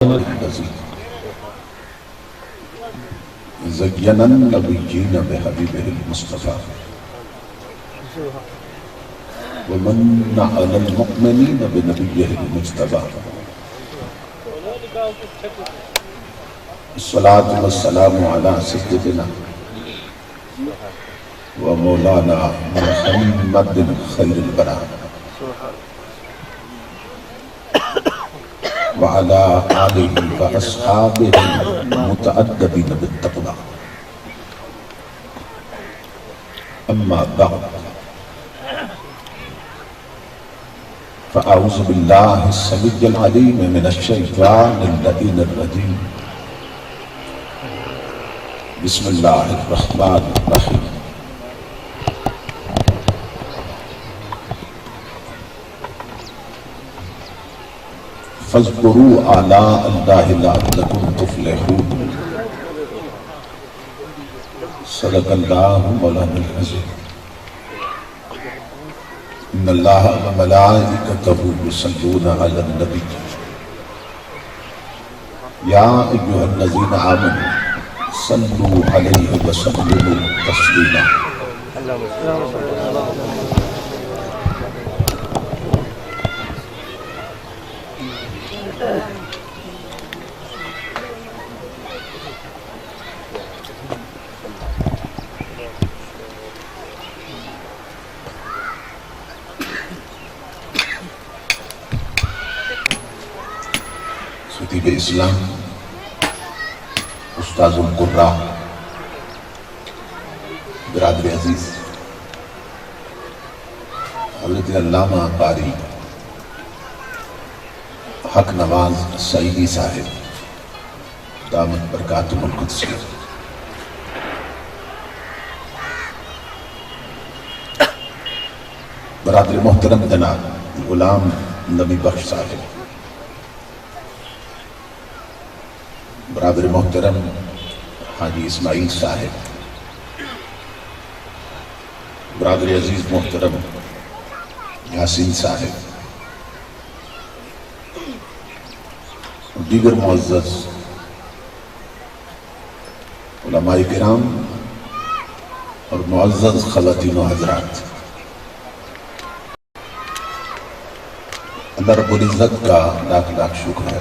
زين النبيين بحبيبه المصطفى ومن على المؤمنين بنبيه المجتبى الصلاة والسلام على سيدنا ومولانا محمد خير البراء وعلى آله وأصحابه المتأدبين بالتقوى أما بعد فأعوذ بالله السميع العليم من الشيطان اللعين الرجيم بسم الله الرحمن الرحيم فاذكروا آلاء الله لعلكم تفلحون صدق الله مولانا العظيم إن الله وملائكته يصلون على النبي يا أيها الذين آمنوا صلوا عليه وسلموا تسليما خطیب اسلام استاذ القراء برادر عزیز حضرت علامہ قاری حق نواز سعیدی صاحب دامت برکاتہ القدسیہ، برادر محترم جناب غلام نبی بخش صاحب، برادر محترم حاجی اسماعیل صاحب، برادر عزیز محترم یاسین صاحب، دیگر معزز علماء کرام اور معزز خواتین و حضرات، اللہ رب العزت کا لاکھ لاکھ شکر ہے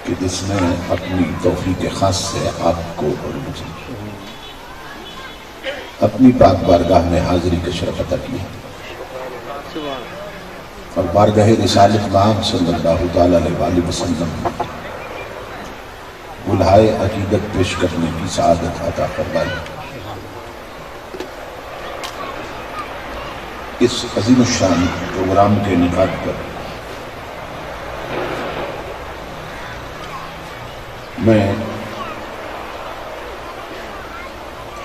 کہ جس نے اپنی توفیق خاص سے آپ کو اور مجھے اپنی پاک بارگاہ میں حاضری کا شرف عطا کیا اور بارگاہ رسالت مآب صلی اللہ تعالی علیہ وسلم گلہائے عقیدت پیش کرنے کی سعادت عطا فرمائی۔ اس عظیم الشان پروگرام کے انعقاد پر میں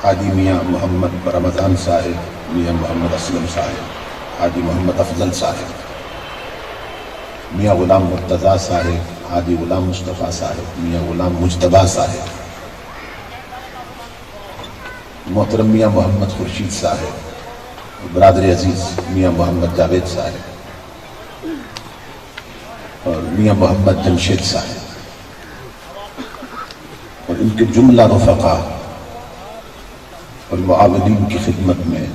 حاجی میاں محمد رمضان صاحب، میاں محمد اسلم صاحب، حاجی محمد افضل صاحب، میاں غلام مرتضیٰ صاحب، حاجی غلام مصطفیٰ صاحب، میاں غلام مجتبیٰ صاحب، محترم میاں محمد خورشید صاحب، برادر عزیز میاں محمد جاوید صاحب اور میاں محمد جمشید صاحب اور ان کے جملہ رفقا اور معاونین کی خدمت میں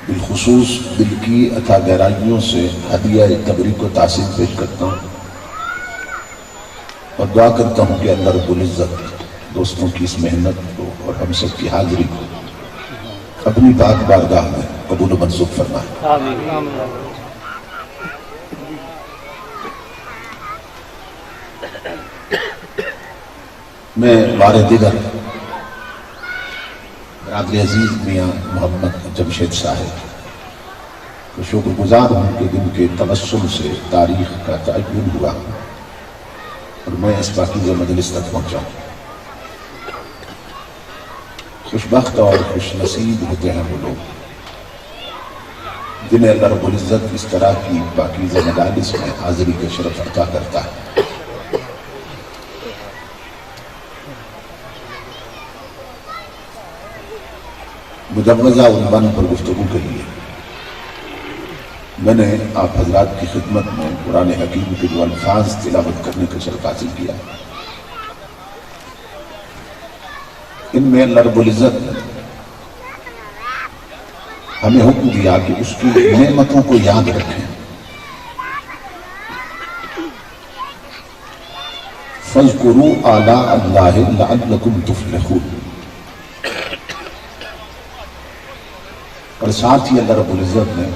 بالخصوص دل کی عطا گہرائیوں سے ہدیہ تبریک و تعظیم پیش کرتا ہوں اور دعا کرتا ہوں کہ اللہ رب العزت دوستوں کی اس محنت کو اور ہم سب کی حاضری کو اپنی پاک بارگاہ میں قبول و منظور فرمائے۔ میں بار دیگر برادر عزیز میاں محمد جمشید صاحب کو شکر گزار ہوں کہ جن کے تبسم سے تاریخ کا تعین ہوا اور میں اس پاکیزہ مجلس تک پہنچا ہوں۔ خوش بخت اور خوش نصیب ہوتے ہیں وہ لوگ جنہیں اللہ رب العزت اس طرح کی پاکیزہ مجالس میں حاضری کا شرف عطا کرتا ہے۔ مجوزہ عنوان پر گفتگو کے لیے میں نے آپ حضرات کی خدمت میں قرآن حکیم کے جو الفاظ تلاوت کرنے کا شرف حاصل کیا، ان میں اللہ رب العزت نے ہمیں حکم دیا کہ اس کی نعمتوں کو یاد رکھیں۔ فَاذْكُرُوا آلَاءَ اللَّهِ لَعَلَّكُمْ تُفْلِحُونَ۔ اور ساتھ ہی اللہ رب العزت نے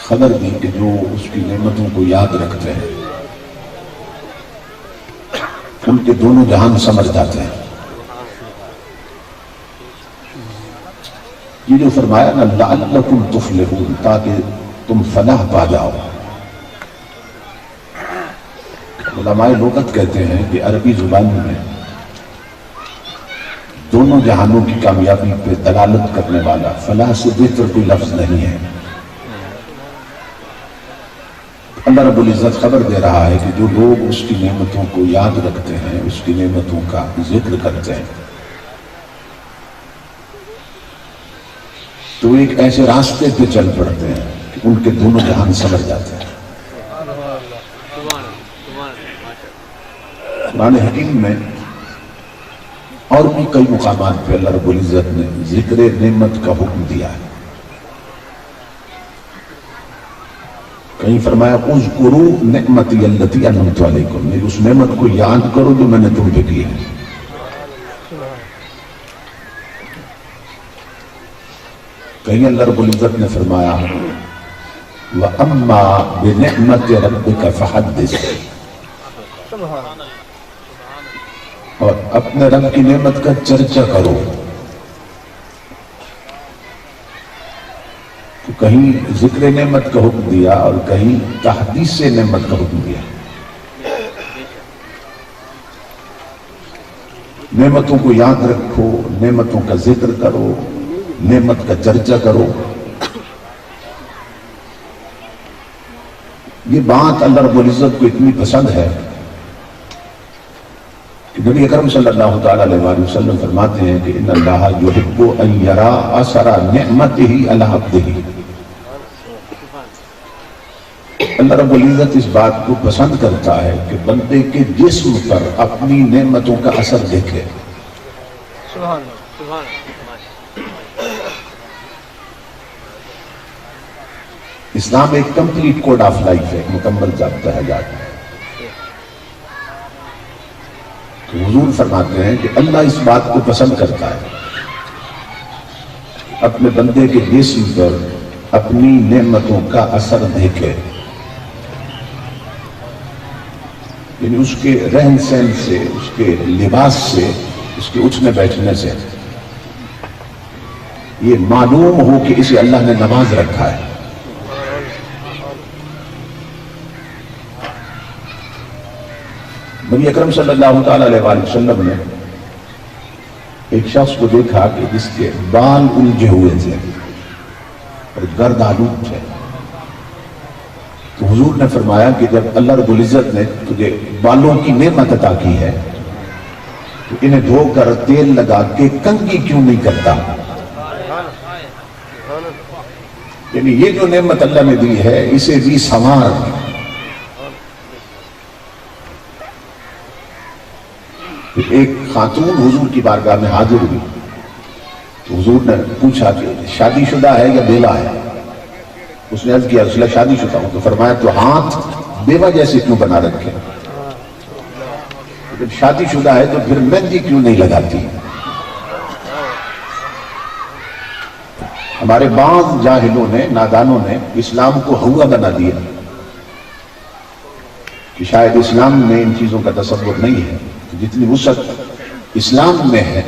خبر دی کہ جو اس کی نعمتوں کو یاد رکھتے ہیں ان کے دونوں جہان سمجھ جاتے ہیں۔ یہ جو فرمایا نا لعلکم تفلحون، تاکہ تم فلاح پا جاؤ۔ علماء لغت کہتے ہیں کہ عربی زبان میں دونوں جہانوں کی کامیابی پہ دلالت کرنے والا فلاح سے بہتر کوئی لفظ نہیں ہے۔ اللہ رب العزت خبر دے رہا ہے کہ جو لوگ اس کی نعمتوں کو یاد رکھتے ہیں، اس کی نعمتوں کا ذکر کرتے ہیں، تو ایک ایسے راستے پہ چل پڑتے ہیں کہ ان کے دونوں جہان سمجھ جاتے ہیں۔ قرآن حکیم میں اور بھی کئی مقامات پہ اللہ رب العزت نے ذکر نعمت کا حکم دیا ہے۔ کہیں فرمایا اذکروا نعمتی التی انعمت علیکم، میری اس نعمت کو یاد کرو جو میں نے تم پہ کی ہے۔ کہیں اللہ رب العزت نے فرمایا وَأَمَّا بِنِعْمَةِ رَبِّكَ فَحَدِّثْ، اور اپنے رب کی نعمت کا چرچا کرو۔ تو کہیں ذکر نعمت کا حکم دیا اور کہیں تحدیث نعمت کا حکم دیا۔ نعمتوں کو یاد رکھو، نعمتوں کا ذکر کرو، نعمت کا چرچا کرو۔ یہ بات اللہ رب العزت کو اتنی پسند ہے کہ نبی اکرم صلی اللہ تعالیٰ علیہ وآلہ وسلم فرماتے ہیں کہ ان اللہ یحب ان یرا اثر نعمتہ علی عبدہ۔ اللہ رب العزت اس بات کو پسند کرتا ہے کہ بندے کے جسم پر اپنی نعمتوں کا اثر دیکھے۔ اسلام ایک کمپلیٹ کوڈ آف لائف ہے، مکمل ضابطہ حیات ہے۔ تو حضور فرماتے ہیں کہ اللہ اس بات کو پسند کرتا ہے اپنے بندے کے جسم پر اپنی نعمتوں کا اثر دیکھے، یعنی اس کے رہن سہن سے، اس کے لباس سے، اس کے اٹھنے بیٹھنے سے یہ معلوم ہو کہ اسے اللہ نے نواز رکھا ہے۔ نبی اکرم صلی اللہ تعالیٰ علیہ وآلہ وسلم نے ایک شخص کو دیکھا کہ جس کے بال الجھے ہوئے تھے اور گرد آلود تھے۔ تو حضور نے فرمایا کہ جب اللہ رب العزت نے تجھے بالوں کی نعمت عطا کی ہے تو انہیں دھو کر تیل لگا کے کنگھی کیوں نہیں کرتا؟ یعنی یہ جو نعمت اللہ نے دی ہے اسے بھی سنوار۔ ایک خاتون حضور کی بارگاہ میں حاضر ہوئی تو حضور نے پوچھا کہ شادی شدہ ہے یا بیوہ ہے؟ اس نے عرض کیا رسول اللہ شادی شدہ ہوں۔ تو فرمایا تو ہاتھ بیوہ جیسے کیوں بنا رکھے؟ جب شادی شدہ ہے تو پھر مہندی کیوں نہیں لگاتی؟ ہمارے بعض جاہلوں نے، نادانوں نے اسلام کو ہوا بنا دیا کہ شاید اسلام میں ان چیزوں کا تصور نہیں ہے۔ جتنی وسعت اسلام میں ہے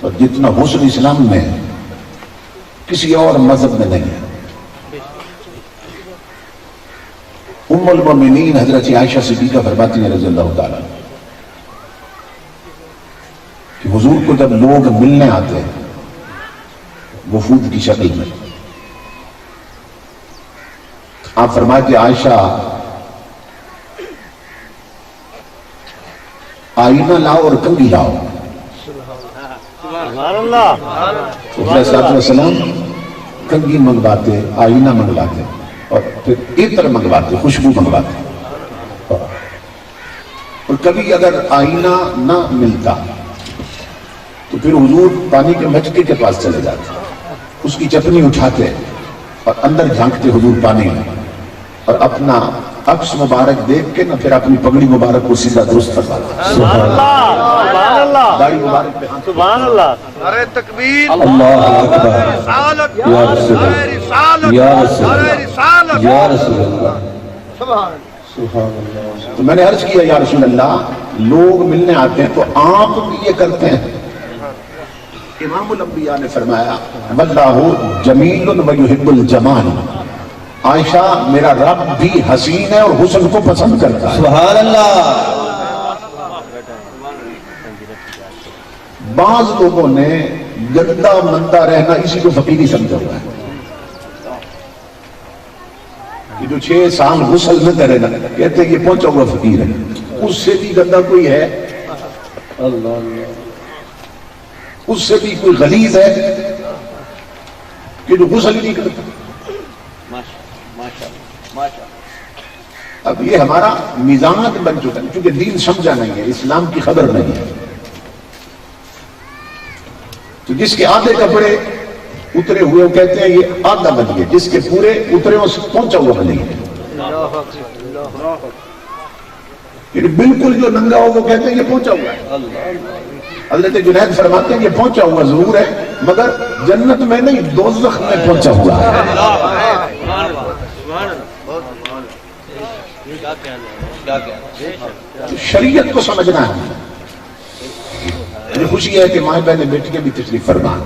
اور جتنا حسن اسلام میں ہے کسی اور مذہب میں نہیں ہے۔ ام المومنین حضرت عائشہ صدیقہ فرماتی ہیں رضی اللہ تعالیٰ کہ حضور کو جب لوگ ملنے آتے ہیں وفود کی شکل میں، آپ فرماتے عائشہ آئینہ لاؤ اور کنگھی لاؤ۔ سبحان اللہ۔ علیہ السلام کنگھی منگواتے، آئینہ منگواتے اور پھر عطر منگواتے، خوشبو منگواتے. اور کبھی اگر آئینہ نہ ملتا تو پھر حضور پانی کے مٹکے کے پاس چلے جاتے، اس کی چپنی اٹھاتے اور اندر جھانکتے حضور پانی میں، اور اپنا عکس مبارک دیکھ کے نہ پھر اپنی پگڑی مبارک کو سیدھا درست کرواتے. سبحان اللہ، داڑھی مبارک پہ ہاتھ. سبحان اللہ. نعرہ تکبیر، اللہ اکبر. رسالت، یا رسول نعرہ اللہ، رسالت، یا رسول نعرہ اللہ، رسالت. یا رسول اللہ. سبحان سبحان اللہ. تو میں نے عرض کیا یا رسول اللہ، لوگ ملنے آتے ہیں تو آپ بھی یہ کرتے ہیں؟ امام الانبیاء نے فرمایا واللہ جمیل و یحب الجمال. عائشہ میرا رب بھی حسین ہے اور حسن کو پسند کرتا ہے. سبحان اللہ. بعض لوگوں نے گندا مندہ رہنا اسی کو فقیری سمجھا ہوا ہے کہ جو 6 سال غسل نہ کرے نا، کہتے ہیں یہ پہنچا ہوا فقیر ہے. اس سے بھی گندا کوئی ہے؟ اللہ اللہ. اس سے بھی کوئی غلیظ ہے کہ جو غسل ہی نہیں کرتا؟ اب یہ ہمارا مزاج بن چکا ہے، کیونکہ دین سمجھا نہیں ہے، اسلام کی خبر نہیں ہے. تو جس کے آدھے کپڑے اترے ہوئے وہ کہتے ہیں یہ آدھا بن گئے، جس کے پورے اترے اس پہنچا ہوا نہیں ہے. بالکل جو ننگا ہو وہ کہتے ہیں یہ پہنچا ہوا ہے. حضرت جنید فرماتے ہیں یہ پہنچا ہوا ضرور ہے مگر جنت میں نہیں، دوزخ میں پہنچا ہوا ہے. شریعت کو سمجھنا ہے. مجھے خوشی ہے کہ ماں بہن بیٹی کے بھی تشریف فرما.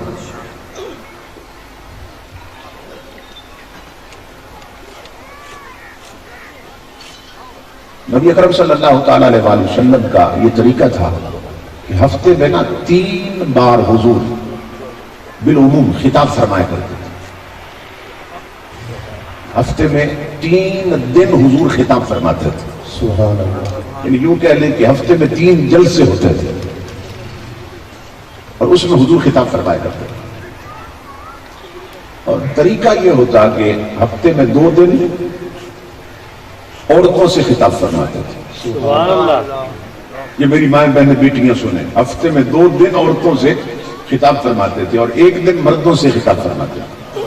نبی اکرم صلی اللہ تعالی علیہ وآلہ وسلم کا یہ طریقہ تھا کہ ہفتے میں نا 3 بار حضور بالعموم خطاب فرمایا کرتے تھے. ہفتے میں 3 دن حضور خطاب فرماتے تھے. سبحان اللہ. یعنی یوں کہہ لیں کہ ہفتے میں 3 جلسے ہوتے تھے اور اس میں حضور خطاب فرمایا کرتے تھے. اور طریقہ یہ ہوتا کہ ہفتے میں 2 دن عورتوں سے خطاب فرماتے تھے. سبحان اللہ. یہ میری مائیں بہنیں بیٹیاں سنیں، ہفتے میں 2 دن عورتوں سے خطاب فرماتے تھے اور 1 دن مردوں سے خطاب فرماتے تھے.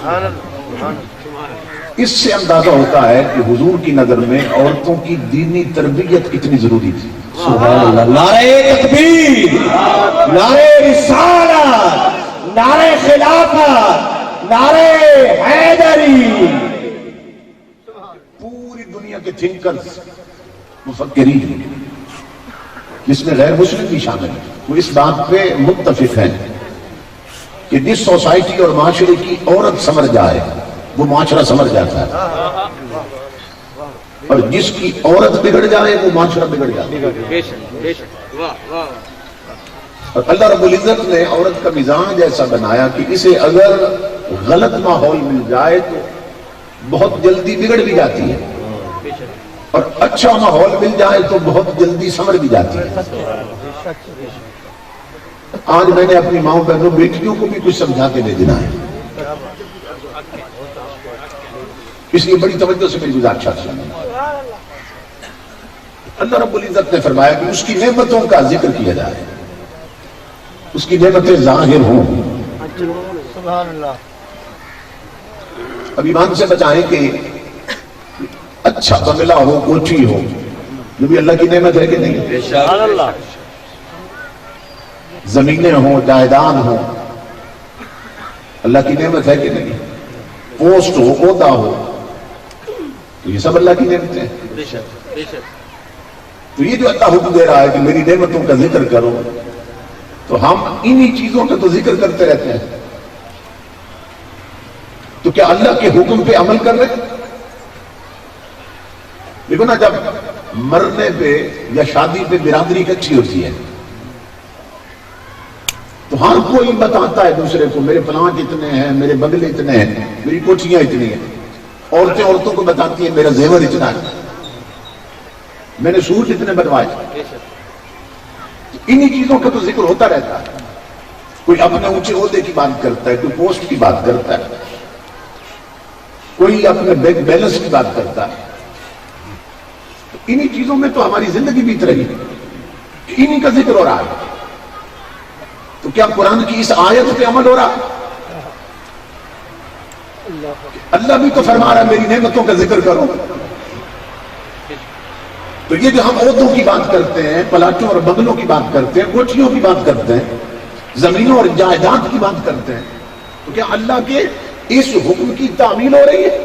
اس سے اندازہ ہوتا ہے کہ حضور کی نظر میں عورتوں کی دینی تربیت کتنی ضروری تھی. سبحان اللہ. نعرہ تکبیر، نعرہ رسالت، نعرہ خلافت، نعرہ حیدری. پوری دنیا کے تھنکرز، مفکرین، جس میں غیر مسلم بھی شامل ہیں، وہ اس بات پہ متفق ہیں کہ جس سوسائٹی اور معاشرے کی عورت سمر جائے وہ معاشرہ سمر جاتا ہے، اور جس کی عورت بگڑ جائے وہ معاشرہ بگڑ جاتا ہے. اور اللہ رب العزت نے عورت کا مزاج ایسا بنایا کہ اسے اگر غلط ماحول مل جائے تو بہت جلدی بگڑ بھی جاتی ہے، اور اچھا ماحول مل جائے تو بہت جلدی سمر بھی جاتی ہے. آج میں نے اپنی ماؤں بہنوں بیٹیوں کو بھی کچھ سمجھا کے دے دینا ہے، اس لیے بڑی توجہ سے میری گزارش سنیں. اللہ رب العزت نے فرمایا کہ اس کی نعمتوں کا ذکر کیا جائے، اس کی نعمتیں ظاہر ہوں. سبحان اللہ. اب ایمان سے بچائیں کہ اچھا بنگلہ ہو، کوٹھی ہو، یہ بھی اللہ کی نعمت ہے کہ نہیں؟ سبحان اللہ. زمینیں ہوں، جائیداد ہوں، اللہ کی نعمت ہے کہ نہیں؟ پوسٹ ہو، عہدہ ہو، تو یہ سب اللہ کی نعمتیں ہیں. تو یہ جو اللہ حکم دے رہا ہے کہ میری نعمتوں کا ذکر کرو، تو ہم انہی چیزوں کا تو ذکر کرتے رہتے ہیں. تو کیا اللہ کے حکم پہ عمل کر رہے ہیں؟ دیکھو نا، جب مرنے پہ یا شادی پہ برادری اکٹھی ہوتی ہے تو ہر کوئی بتاتا ہے دوسرے کو میرے پلانٹ اتنے ہیں، میرے بنگلے اتنے ہیں، میری کوٹھیاں اتنی ہیں. عورتیں عورتوں کو بتاتی ہیں میرا زیور اتنا ہے، میں نے سوٹ اتنے بنوائے. انہی چیزوں کا تو ذکر ہوتا رہتا ہے. کوئی اپنے اونچے عہدے کی بات کرتا ہے، کوئی پوسٹ کی بات کرتا ہے. کوئی اپنے بینک بیلنس کی بات کرتا ہے. انہی چیزوں میں تو ہماری زندگی بیت رہی ہے, انہی کا ذکر ہو رہا ہے. تو کیا قرآن کی اس آیت پہ عمل ہو رہا؟ اللہ بھی تو فرما رہا ہے میری نعمتوں کا ذکر کرو. تو یہ جو ہم عہدوں کی بات کرتے ہیں, پلاٹوں اور بنگلوں کی بات کرتے ہیں, کوٹھیوں کی بات کرتے ہیں, زمینوں اور جائیداد کی بات کرتے ہیں, تو کیا اللہ کے اس حکم کی تعمیل ہو رہی ہے؟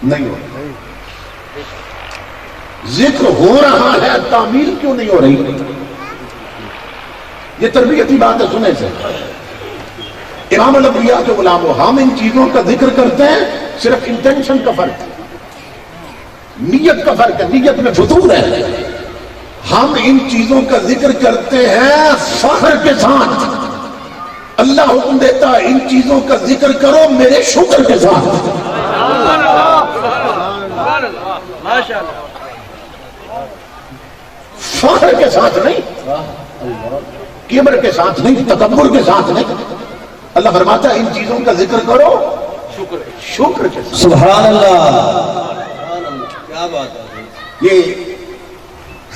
نہیں ہو رہی. ذکر ہو رہا ہے, تعمیل کیوں نہیں ہو رہی؟ یہ تربیتی بات ہے سنے سے. امام الانبیاء کے غلام ہو, ہم ان چیزوں کا ذکر کرتے ہیں, صرف انٹینشن کا فرق ہے, نیت کا فرق ہے, نیت میں فتور ہے. ہم ان چیزوں کا ذکر کرتے ہیں فخر کے ساتھ. اللہ حکم دیتا ہے ان چیزوں کا ذکر کرو میرے شکر کے ساتھ. فخر کے ساتھ نہیں, کبر کے ساتھ نہیں, تکبر کے ساتھ نہیں. اللہ فرماتا ہے ان چیزوں کا ذکر کرو شکر کے ساتھ. سبحان اللہ, کیا بات ہے. یہ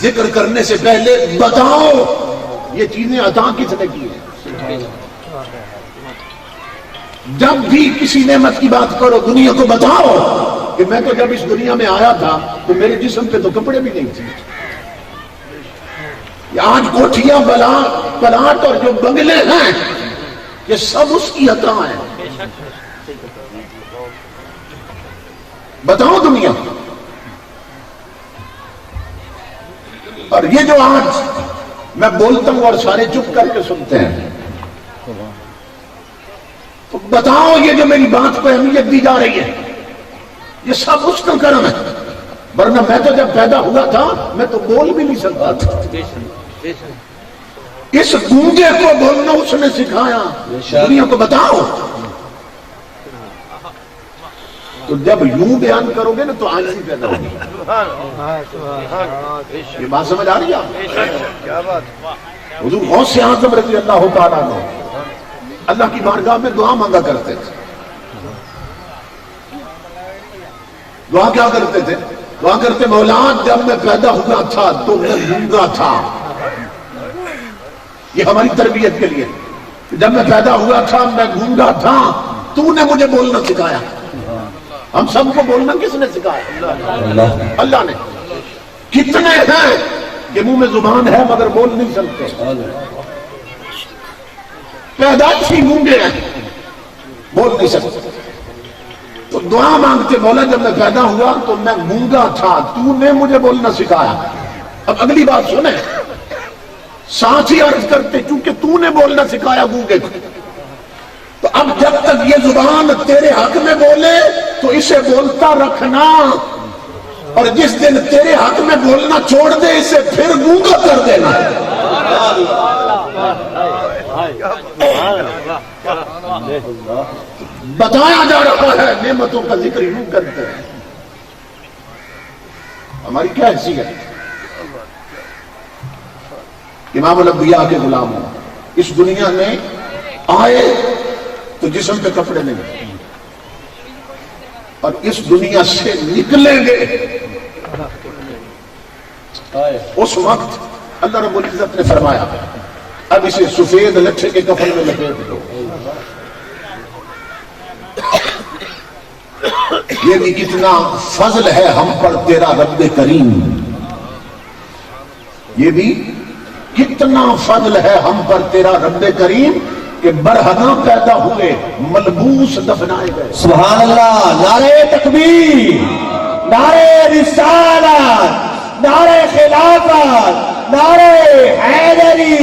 ذکر کرنے سے پہلے بتاؤ یہ چیزیں عطا کس نے کی ہیں. جب بھی کسی نعمت کی بات کرو دنیا کو بتاؤ کہ میں تو جب اس دنیا میں آیا تھا تو میرے جسم پہ تو کپڑے بھی نہیں تھے. آج کوٹھیاں پلاٹ اور جو بنگلے ہیں یہ سب اس کی عطا ہیں. بتاؤ دنیا. اور یہ جو آج میں بولتا ہوں اور سارے چپ کر کے سنتے ہیں, تو بتاؤ یہ جو میری بات کو اہمیت دی جا رہی ہے یہ سب اس کا کرم ہے. ورنہ میں تو جب پیدا ہوا تھا میں تو بول بھی نہیں سکتا تھا. اس گونگے کو بولنا اس نے سکھایا. دنیا کو بتاؤ. تو جب یوں بیان کرو گے نا تو عاجزی پیدا ہوگی. یہ بات سمجھ آ رہی ہے؟ حضور غوث اعظم رضی اللہ تعالیٰ عنہ اللہ کی بارگاہ میں دعا مانگا کرتے تھے. دعا کیا کرتے تھے؟ دعا کرتے مولا جب میں پیدا ہوا تھا تو میں گونگا تھا. یہ ہماری تربیت کے لیے, جب میں پیدا ہوا تھا میں گونگا تھا, تو نے مجھے بولنا سکھایا. ہم سب کو بولنا کس نے سکھایا؟ اللہ نے. کتنے ہیں کہ منہ میں زبان ہے مگر بول نہیں سکتے, پیدائشی گونگے ہیں, بول نہیں سکتے. تو دعا مانگتے مولا جب میں پیدا ہوا تو میں گونگا تھا, تو نے مجھے بولنا سکھایا. اب اگلی بات سنیں, ساتھ ہی عرض کرتے چونکہ تو نے بولنا سکھایا گونگے کو, تو اب جب تک یہ زبان تیرے حق میں بولے تو اسے بولتا رکھنا, اور جس دن تیرے حق میں بولنا چھوڑ دے اسے پھر گونگا کر دینا. بتایا جا رہا ہے نعمتوں کا ذکر یوں کرتے ہیں. ہماری کیا حیثیت؟ امام الانبیاء کے غلام ہوں, اس دنیا میں آئے تو جسم پہ کپڑے نہیں, اور اس دنیا سے نکلیں گے اس وقت اللہ رب العزت نے فرمایا اب اسے سفید لٹھے کے کفن میں لپیٹ دو. یہ بھی کتنا فضل ہے ہم پر تیرا رب کریم, یہ بھی کتنا فضل ہے ہم پر تیرا رب کریم کہ برہنہ پیدا ہوئے ملبوس دفنائے گئے. سبحان اللہ. نعرہ تکبیر, نعرہ رسالت, نعرہ خلافت, نعرہ حیدری,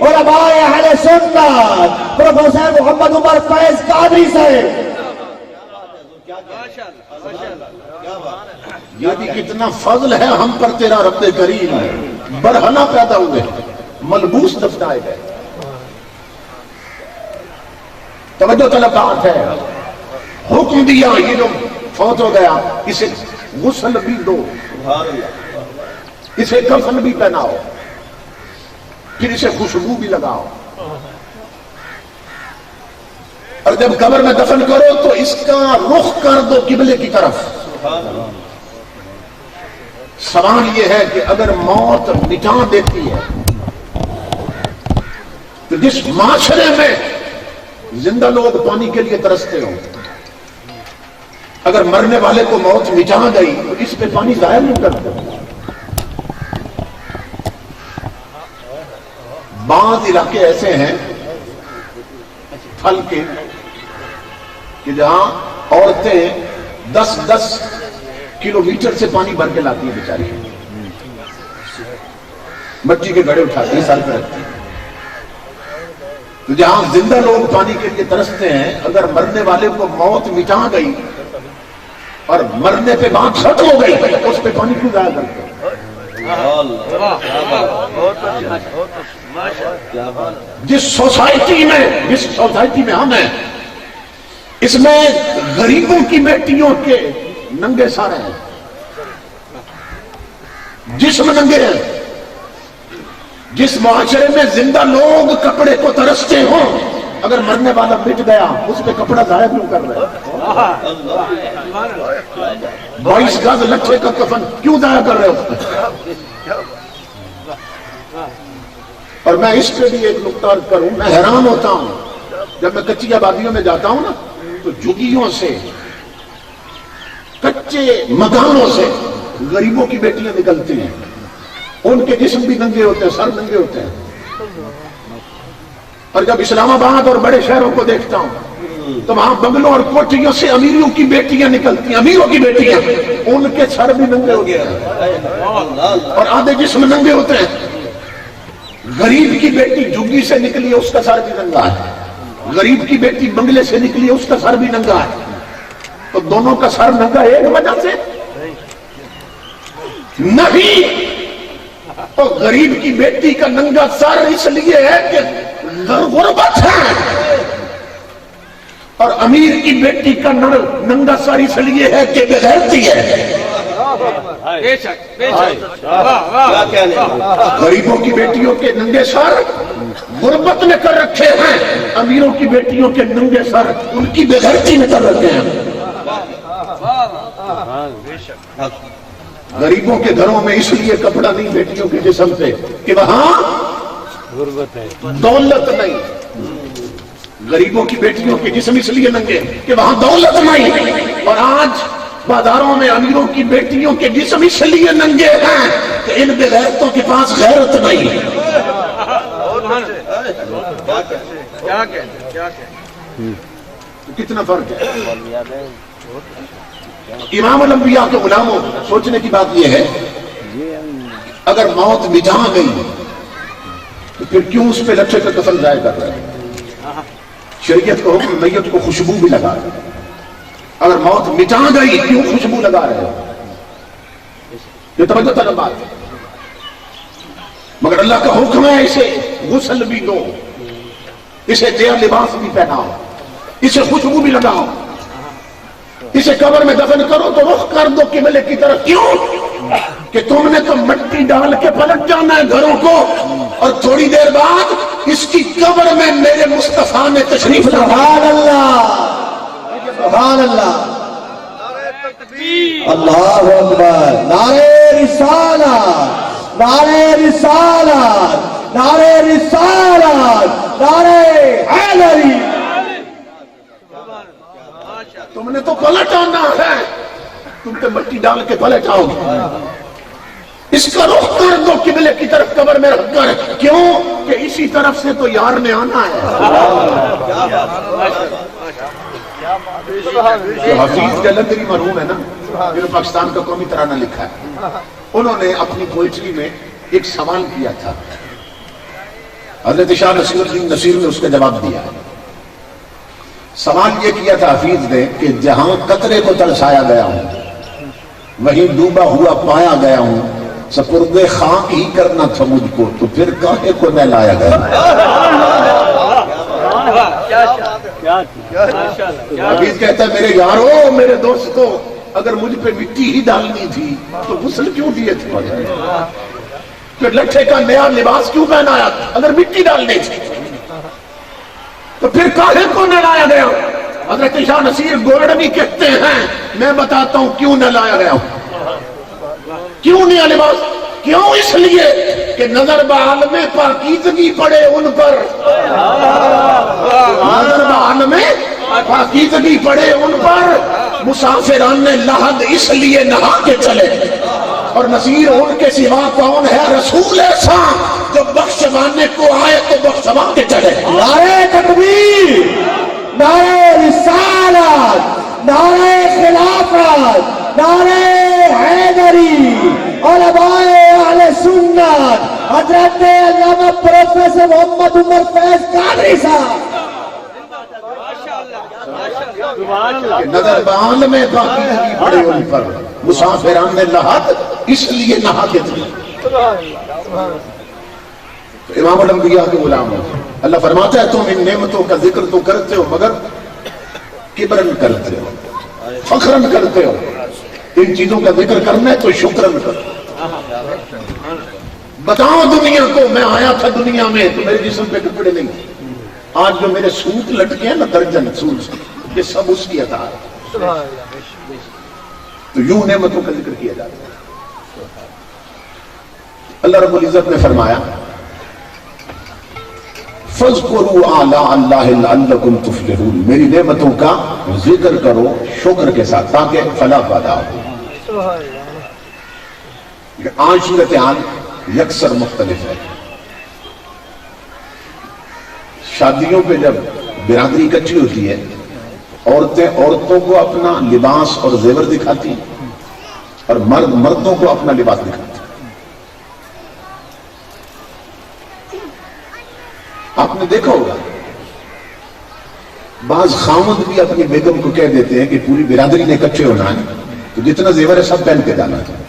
علماء اہل سنت, پروفیسر محمد عمر فیض قادری صاحب. یہ بھی کتنا فضل ہے ہم پر تیرا رب کریم, برہنہ پیدا ہوئے ملبوس دفنائے گئے. توجہ طلب بات ہے. حکم دیا یہ جو فوت ہو گیا اسے غسل بھی دو, اسے کفن بھی پہناؤ, پھر اسے خوشبو بھی لگاؤ. اور جب قبر میں دفن کرو تو اس کا رخ کر دو قبلے کی طرف. سوال یہ ہے کہ اگر موت مٹا دیتی ہے تو جس معاشرے میں زندہ لوگ پانی کے لیے ترستے ہوں، اگر مرنے والے کو موت مٹا گئی تو اس پہ پانی ضائع نہیں کرتا. بعض علاقے ایسے ہیں پھل کے کہ جہاں عورتیں 10-10 کلومیٹر سے پانی بھر کے لاتی ہیں بیچاری، مٹی کے گڑھے اٹھاتی ہیں، سر پہ رکھتی ہیں. تو جہاں زندہ لوگ پانی کے لیے ترستے ہیں، اگر مرنے والے کو موت مٹا گئی اور مرنے پہ بات ختم ہو گئی تو اس پہ پانی کیوں ضائع کرتے ہیں؟ جس سوسائٹی میں ہم ہیں، اس میں غریبوں کی بیٹیوں کے ننگے سارے ہیں، جسم ننگے ہیں. جس معاشرے میں زندہ لوگ کپڑے کو ترستے ہوں، اگر مرنے والا مٹ گیا اس پہ کپڑا ضائع کیوں کر رہے ہیں؟ 22 گز لٹھے کا کفن کیوں ضائع کر رہے ہو؟ اور میں اس پہ بھی ایک نقطہ عرض کروں، میں حیران ہوتا ہوں جب میں کچی آبادیوں میں جاتا ہوں نا، تو جھگیوں سے، کچے مکانوں سے غریبوں کی بیٹیاں نکلتی ہیں. ان کے جسم بھی ننگے ہوتے ہیں، سر ننگے ہوتے ہیں. اور جب اسلام آباد اور بڑے شہروں کو دیکھتا ہوں تو وہاں بنگلوں اور کوٹھیوں سے امیروں کی بیٹیاں نکلتی ہیں، امیروں کی بیٹیاں، ان کے سر بھی ننگے ہوتے ہیں اور آدھے جسم ننگے ہوتے ہیں. غریب کی بیٹی جھگی سے نکلی ہے، اس کا سر بھی ننگا ہے. غریب کی بیٹی بنگلے سے نکلی ہے، اس کا سر بھی ننگا ہے. تو دونوں کا سر ننگا ایک وجہ سے نہیں. تو غریب کی بیٹی کا ننگا سر اس لیے ہے کہ غربت ہے، اور امیر کی بیٹی کا ننگا سر اس لیے ہے کہ بغیرتی ہے. غریبوں کی بیٹیوں کے ننگے سر غربت نے کر رکھے ہیں، امیروں کی بیٹیوں کے ننگے سر ان کی بغیرتی نے کر رکھے ہیں. غریبوں کے گھروں میں اس لیے کپڑا نہیں بیٹیوں کے جسم پہ کہ وہاں غربت ہے، دولت نہیں. غریبوں کی بیٹیوں کے جسم اس لیے ننگے کہ وہاں دولت نہیں. اور آج بازاروں میں امیروں کی بیٹیوں کے جسم اس لیے ننگے ہیں کہ ان بغیرتوں کے پاس غیرت نہیں. کتنا فرق ہے. امام الانبیاء کے غلاموں، سوچنے کی بات یہ ہے، اگر موت مٹا گئی تو پھر کیوں اس پہ لٹھے کا کفن ضائع کر رہے ہیں؟ شریعت کو حکم میت کو خوشبو بھی لگا رہے ہیں. اگر موت مٹا گئی کیوں خوشبو لگا رہے ہو؟ یہ توجہ طلب بات ہے. مگر اللہ کا حکم ہے اسے غسل بھی دو، اسے نیا لباس بھی پہناؤ، اسے خوشبو بھی لگاؤ، اسے قبر میں دفن کرو تو رخ کر دو قبلے کی طرف. کیوں؟ کہ تم نے تو مٹی ڈال کے پلٹ جانا ہے گھروں کو، اور تھوڑی دیر بعد اس کی قبر میں میرے مصطفیٰ نے تشریف لایا. سبحان اللہ، سبحان اللہ، اللہ اکبر. نعرہ رسالت، نعرہ رسالت، نعرہ رسالت، نعرہ حیدری. تم نے تو پلٹ آنا ہے، تم تو مٹی ڈال کے پلٹ آؤ گے. اس کا رخ کر دو قبلے کی طرف قبر میں رکھ کر. کیوں؟ کہ اسی طرف سے تو یار نے آنا ہے. جو حفیظ جلندری مرحوم ہے نا، جنہوں نے پاکستان کا قومی ترانہ لکھا ہے، انہوں نے اپنی پوئٹری میں ایک سوال کیا تھا. حضرت شاہ نصیر الدین نصیر نے اس کا جواب دیا. سوال یہ کیا تھا حفیظ نے کہ جہاں قطرے کو ترسایا گیا ہوں، وہیں ڈوبا ہوا پایا گیا ہوں، سپرد خاک ہی کرنا تھا مجھ کو، تو پھر کاہے کو نہ لایا گیا. حفیظ کہتا ہے میرے یارو، میرے دوستو، اگر مجھ پہ مٹی ہی ڈالنی تھی تو غسل کیوں دیے تھے؟ پھر لٹھے کا نیا لباس کیوں پہنایا اگر مٹی ڈالنی تھی؟ تو پھر کاہے کو نہ لایا گیا؟ حضرت شاہ نصیر گولڈنی کہتے ہیں میں بتاتا ہوں کیوں نہ لایا گیا، کیوں نہیں لباس، کیوں؟ اس لیے کہ نظر بعالم پاکیزگی پڑے ان پر، نظر بعالم پاکیزگی پڑے ان پر، مسافران نے لحد اس لیے نہا کے چلے، اور نصیر ان کے سوا کون ہے رسول ایسا جو بخشوانے کو آئے تو بخشوا کے چلے؟ نعرہ تکبیر، نعرہ رسالت، نعرہ خلافت، نعرہ حیدری، علماء اہل سنت، حضرت علامہ پروفیسر محمد عمر فیض قادری صاحب، سبحان اللہ، کہ نظر بعالم پاکیزگی پڑے ان پر، مسافران نے لحد اس لیے نہا کے چلے۔ تو امام الانبیاء کے غلام ہو، اللہ فرماتا ہے تم ان نعمتوں کا ذکر تو کرتے ہو مگر کبرن کرتے ہو، فخرن کرتے ہو، ان چیزوں کا ذکر کرنا ہے تو شکرن کرو۔ بتاؤ دنیا کو میں آیا تھا دنیا میں تو میرے جسم پہ کپڑے نہیں تھے، آج جو میرے سوٹ لٹکے ہیں نا درجن سوٹ سے، یہ سب اس کی عطا ہے۔ تو یوں نعمتوں کا ذکر کیا جاتا ہے۔ اللہ رب العزت نے فرمایا فَاذْكُرُوا آلَاءَ اللَّهِ لَعَلَّكُمْ تُفْلِحُونَ، میری نعمتوں کا ذکر کرو شکر کے ساتھ تاکہ فلاح پیدا ہو۔ آج صورتحال یکسر مختلف ہے۔ شادیوں پہ جب برادری اکٹھی ہوتی ہے، عورتیں عورتوں کو اپنا لباس اور زیور دکھاتی ہیں اور مرد مردوں کو اپنا لباس دکھاتے ہیں۔ آپ نے دیکھا ہوگا بعض خامد بھی اپنی بیگم کو کہہ دیتے ہیں کہ پوری برادری نے اکٹھے ہونا ہے تو جتنا زیور ہے سب پہن کے جانا ہے،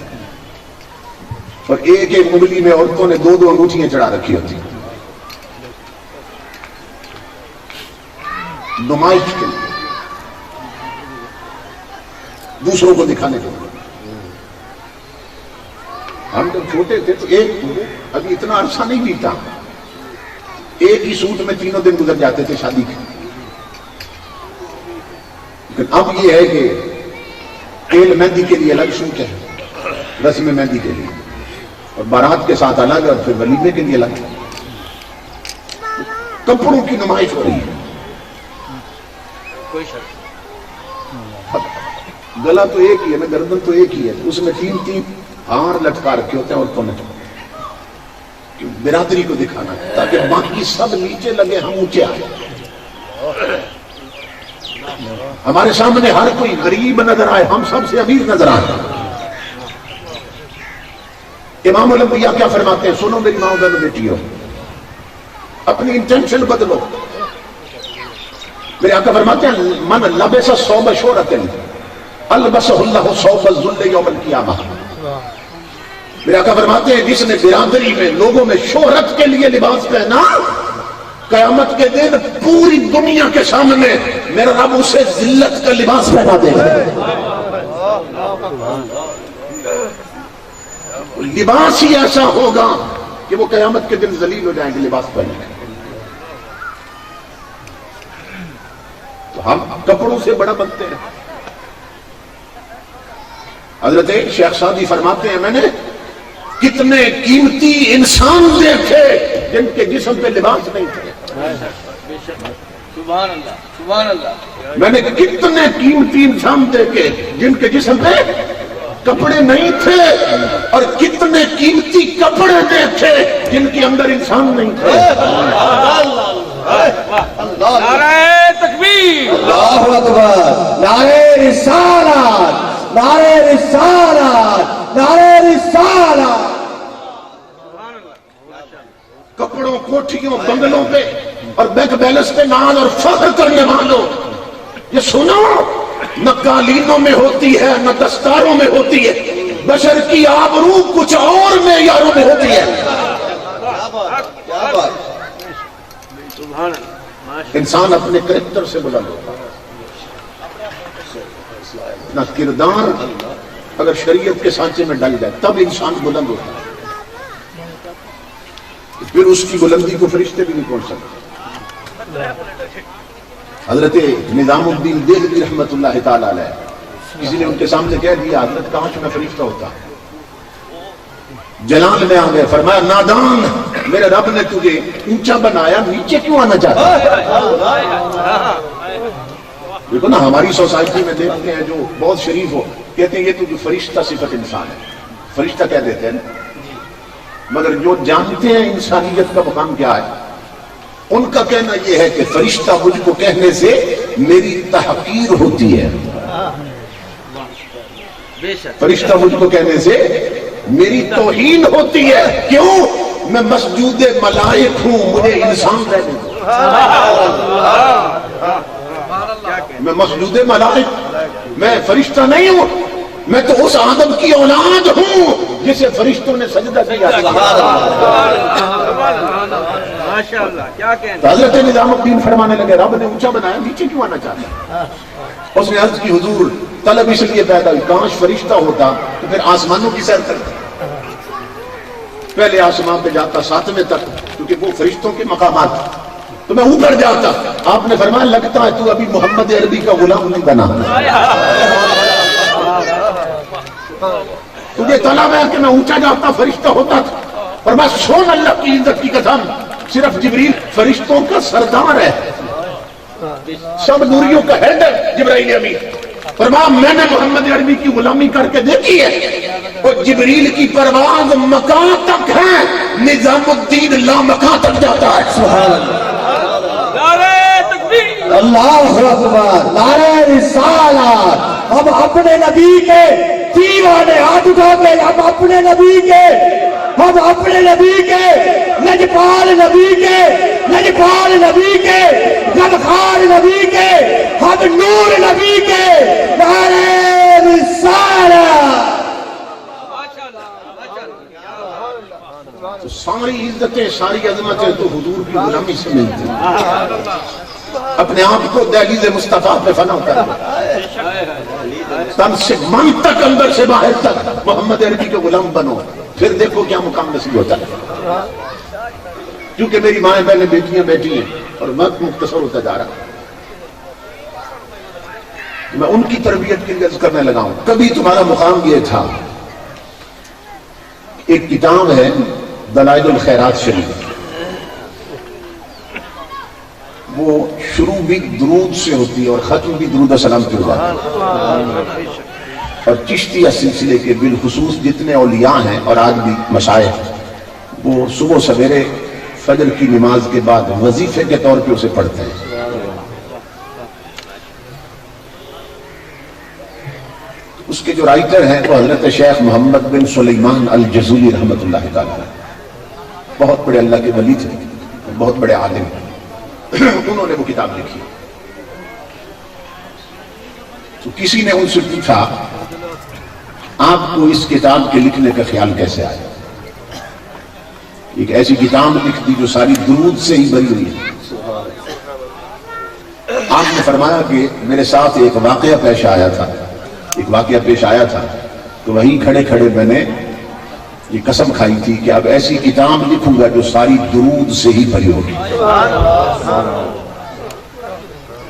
اور ایک ایک انگلی میں عورتوں نے 2 انگوٹھیاں چڑھا رکھی ہوتی ہیں نمائش کے لیے، دوسروں کو دکھانے کے لیے۔ ہم جب چھوٹے تھے تو ایک ابھی اتنا عرصہ نہیں بیتا، ایک ہی سوٹ میں 3 دن گزر جاتے تھے شادی کے۔ لیکن اب یہ ہے کہ تیل مہندی کے لیے الگ سوٹ ہے، رسم مہندی کے لیے، اور بارات کے ساتھ الگ، اور پھر ولیمے کے لیے الگ۔ کپڑوں کی نمائش ہو رہی ہے۔ گلا تو ایک ہی ہے نا، گردن تو ایک ہی ہے، اس میں 3 ہار لٹکا رکھے ہوتے ہیں عورتوں نے، برادری کو دکھانا تاکہ باقی سب نیچے لگے ہم اونچے آئے۔ ہمارے سامنے ہر کوئی غریب نظر آئے، ہم سب سے امیر نظر آئے۔ امام الانبیاء کیا فرماتے ہیں؟ سنو میری ماں بہنوں بیٹیوں، اپنی انٹینشن بدلو۔ میرے آقا فرماتے ہیں من لبس ثوب شہرت البسہ اللہ ثوب الذل یوم القیامہ۔ میرے آقا فرماتے ہیں جس نے برادری میں لوگوں میں شہرت کے لیے لباس پہنا، قیامت کے دن پوری دنیا کے سامنے میرا رب اسے ذلت کا لباس پہنا دے گا۔ لباس ہی ایسا ہوگا کہ وہ قیامت کے دن ذلیل ہو جائیں گے لباس پہنے۔ تو ہم کپڑوں سے بڑا بنتے ہیں۔ حضرت شیخ سعدی فرماتے ہیں میں نے کتنے قیمتی انسان دیکھے جن کے جسم پہ لباس نہیں تھے۔ سبحان اللہ، سبحان اللہ۔ میں نے کتنے قیمتی انسان دیکھے جن کے جسم پہ کپڑے نہیں تھے، اور کتنے قیمتی کپڑے دیکھے جن کے اندر انسان نہیں تھے۔ نعرہ تکبیر، اللہ اکبر، نعرہ رسالت، نعرہ رسالت، نعرہ رسالت۔ کپڑوں، کوٹھیوں، بنگلوں پہ اور بینک بیلنس پہ ناز اور فخر کرنے والوں، یہ سنو، نہ قالینوں میں ہوتی ہے نہ دستاروں میں ہوتی ہے، بشر کی آبرو کچھ اور معیاروں میں ہوتی ہے۔ انسان اپنے کریکٹر سے بلند ہوتا ہے، نہ کردار اگر شریعت کے سانچے میں ڈال جائے تب انسان بلند ہوتا ہے، پھر اس کی بلندی کو فرشتے بھی نہیں پہنچ سکتے۔ حضرت نظام الدین دہلوی رحمت اللہ تعالی علیہ، کسی نے ان کے سامنے کہہ دیا حضرت کاش میں فرشتہ ہوتا، جلال میں آ گئے، فرمایا نادان، میرے رب نے تجھے اونچا بنایا، نیچے کیوں آنا چاہتا ہے؟ دیکھو نا ہماری سوسائٹی میں دیکھتے ہیں جو بہت شریف ہو، کہتے ہیں یہ تو جو فرشتہ صفت انسان ہے، فرشتہ کہہ دیتے ہیں، مگر جو جانتے ہیں انسانیت کا مقام کیا ہے، ان کا کہنا یہ ہے کہ فرشتہ مجھ کو کہنے سے میری تحقیر ہوتی ہے، فرشتہ مجھ کو کہنے سے میری توہین ہوتی ہے، کیوں؟ میں مسجود ملائک ہوں، مجھے انسان رہنے دو، میں مسجود ملائک، میں فرشتہ نہیں ہوں، میں تو اس آدم کی اولاد ہوں جسے فرشتوں نے سجدہ کیا۔ تو حضرت نظام الدین فرمانے لگے رب نے اونچا بنایا، نیچے کیوں آنا چاہتا ہے؟ اس نے عرض کی حضور طلب اس لیے پیدا ہوئی، کاش فرشتہ ہوتا تو پھر آسمانوں کی سیر کرتا، پہلے آسمان پہ جاتا 7ویں تک، کیونکہ وہ فرشتوں کے مقامات، تو میں اوپر جاتا۔ آپ نے فرمایا لگتا ہے تو ابھی محمد عربی کا غلام نہیں بنا، تجھے طلب ہے کہ میں اونچا جاتا فرشتہ ہوتا تھا، اور بس سن اللہ کی عزت کی قسم، صرف جبریل فرشتوں کا سردار ہے، سب نوریوں کا ہیڈ ہے جبرائیل امین۔ فرمایا میں نے محمد عربی کی غلامی کر کے دیکھی ہے، اور جبریل کی پرواز مکان تک ہے، نظام الدین لا مکان تک جاتا ہے۔ سبحان اللہ، اللہ اکبر، نعرہ رسالت۔ اب اپنے نبی کے دیوانے ہاتھ اٹھا کے، اب اپنے نبی کے، اب اپنے نبی کے، نجپال نبی کے، نجپال نبی کے، غمخار نبی کے، اب نور نبی کے، نعرہ رسالت۔ تو ساری عزتیں ساری عظمتیں تو حضور کی غلامی سے ملتی ہیں، اپنے آپ کو دہلیز مصطفیٰ پہ فنا کر تن سے من تک اندر سے باہر تک محمد عربی کے غلام بنو، پھر دیکھو کیا مقام نصیب ہوتا ہے۔ کیونکہ میری مائیں بہنیں بیٹیاں بیٹھی ہیں اور وقت مختصر ہوتا جا رہا، میں ان کی تربیت کے لیے عرض کرنے لگا ہوں۔ کبھی تمہارا مقام یہ تھا، ایک کتاب ہے دلائل الخیرات شریف، وہ شروع بھی درود سے ہوتی ہے اور ختم بھی درود و سلام کی ہو جاتی ہے، اور چشتیہ سلسلے کے بالخصوص جتنے اولیاء ہیں اور آج بھی مشائخ، وہ صبح سویرے فجر کی نماز کے بعد وظیفے کے طور پہ اسے پڑھتے ہیں۔ اس کے جو رائٹر ہیں وہ حضرت شیخ محمد بن سلیمان الجزولی رحمت اللہ تعالی، بہت بڑے اللہ کے ولی تھے، بہت بڑے عالم، انہوں نے وہ کتاب لکھی۔ تو کسی نے ان سے پوچھا آپ کو اس کتاب کے لکھنے کا خیال کیسے آیا؟ ایک ایسی کتاب لکھ دی جو ساری درود سے ہی بری ہوئی ہے۔ آپ نے فرمایا کہ میرے ساتھ ایک واقعہ پیش آیا تھا، تو وہیں کھڑے کھڑے میں نے یہ قسم کھائی تھی کہ اب ایسی کتاب لکھوں گا جو ساری درود سے ہی بھری ہوگی۔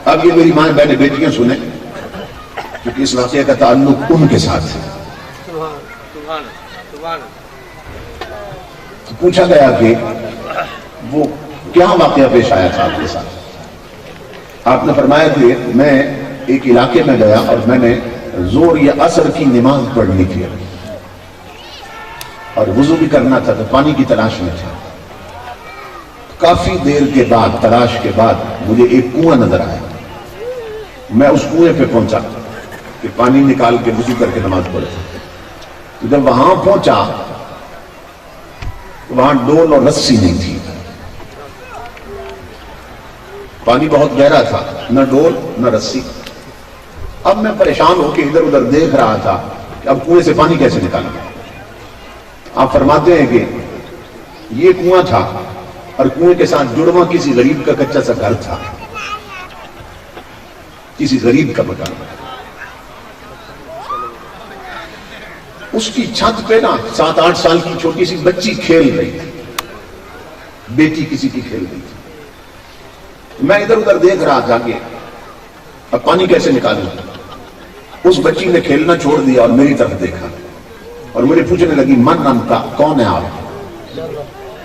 اب یہ میری ماں بہنیں بیٹیاں سنیں، کیونکہ اس واقعے کا تعلق ان کے ساتھ ہے۔ پوچھا گیا کہ وہ کیا واقعہ پیش آیا تھا آپ کے ساتھ؟ آپ نے فرمایا کہ میں ایک علاقے میں گیا اور میں نے زور یا عصر کی نماز پڑھنی تھی اور وضو بھی کرنا تھا، تو پانی کی تلاش میں تھا۔ کافی دیر کے بعد، تلاش کے بعد، مجھے ایک کنواں نظر آیا۔ میں اس کنویں پہ پہنچا کہ پانی نکال کے وضو کر کے نماز پڑھا۔ تو جب وہاں پہنچا وہاں ڈول اور رسی نہیں تھی، پانی بہت گہرا تھا، نہ ڈول نہ رسی۔ اب میں پریشان ہو کے ادھر ادھر دیکھ رہا تھا کہ اب کنویں سے پانی کیسے نکالنا۔ آپ فرماتے ہیں کہ یہ کنواں تھا اور کنویں کے ساتھ جڑواں کسی غریب کا کچا سا گھر تھا، کسی غریب کا مکان۔ اس کی چھت پہ نا 7-8 سال کی چھوٹی سی بچی کھیل رہی تھی، بیٹی کسی کی کھیل رہی تھی۔ میں ادھر ادھر دیکھ رہا تھا کہ اب پانی کیسے نکالوں. اس بچی نے کھیلنا چھوڑ دیا اور میری طرف دیکھا اور مجھے پوچھنے لگی من انتا، کون ہے آپ؟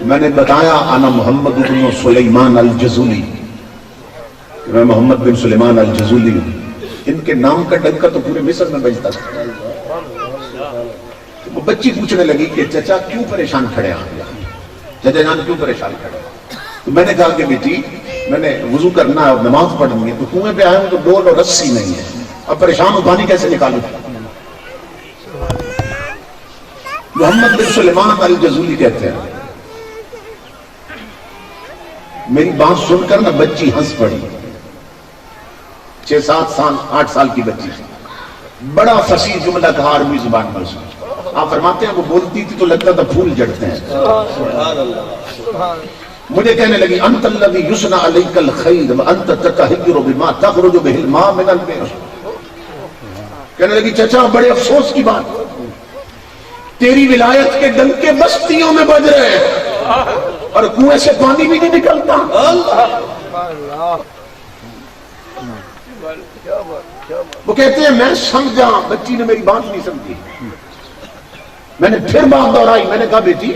میں نے بتایا انا محمد بن سلیمان الجزولی، میں محمد بن سلیمان الجزولی ہوں. ان کے نام کا ڈنکا تو پورے مصر میں بجتا تھا. وہ بچی پوچھنے لگی کہ چچا کیوں پریشان کھڑے ہیں، چچا جان کیوں پریشان کھڑے؟ تو میں نے کہا کہ بیٹی میں نے وضو کرنا ہے اور نماز پڑھنی ہے، تو کنویں پہ آیا ہوں تو ڈول اور رسی نہیں ہے، اب پریشان ہوں پانی کیسے نکالوں؟ محمد بن سلیمان الجزولی کہتے ہیں میری بات سن کر نہ بچی ہنس پڑی. 6-7 سال 8 سال کی بچی، بڑا فصیح جملہ کہا عربی زبان میں. آپ فرماتے ہیں وہ بولتی تھی تو لگتا تھا پھول جڑتے ہیں. سبحان اللہ. مجھے کہنے لگی انت الذی یصنع علیک الخیر وانت تتحیر بما تخرج به الماء من البئر. کہنے لگی چچا بڑے افسوس کی بات، تیری ولایت کے ڈنکے بستیوں میں بج رہے ہیں اور کنویں سے پانی بھی نہیں نکلتا. وہ کہتے ہیں میں سمجھا، بچی نے میری بات نہیں سمجھی. میں نے پھر بات دہرائی، میں نے کہا بیٹی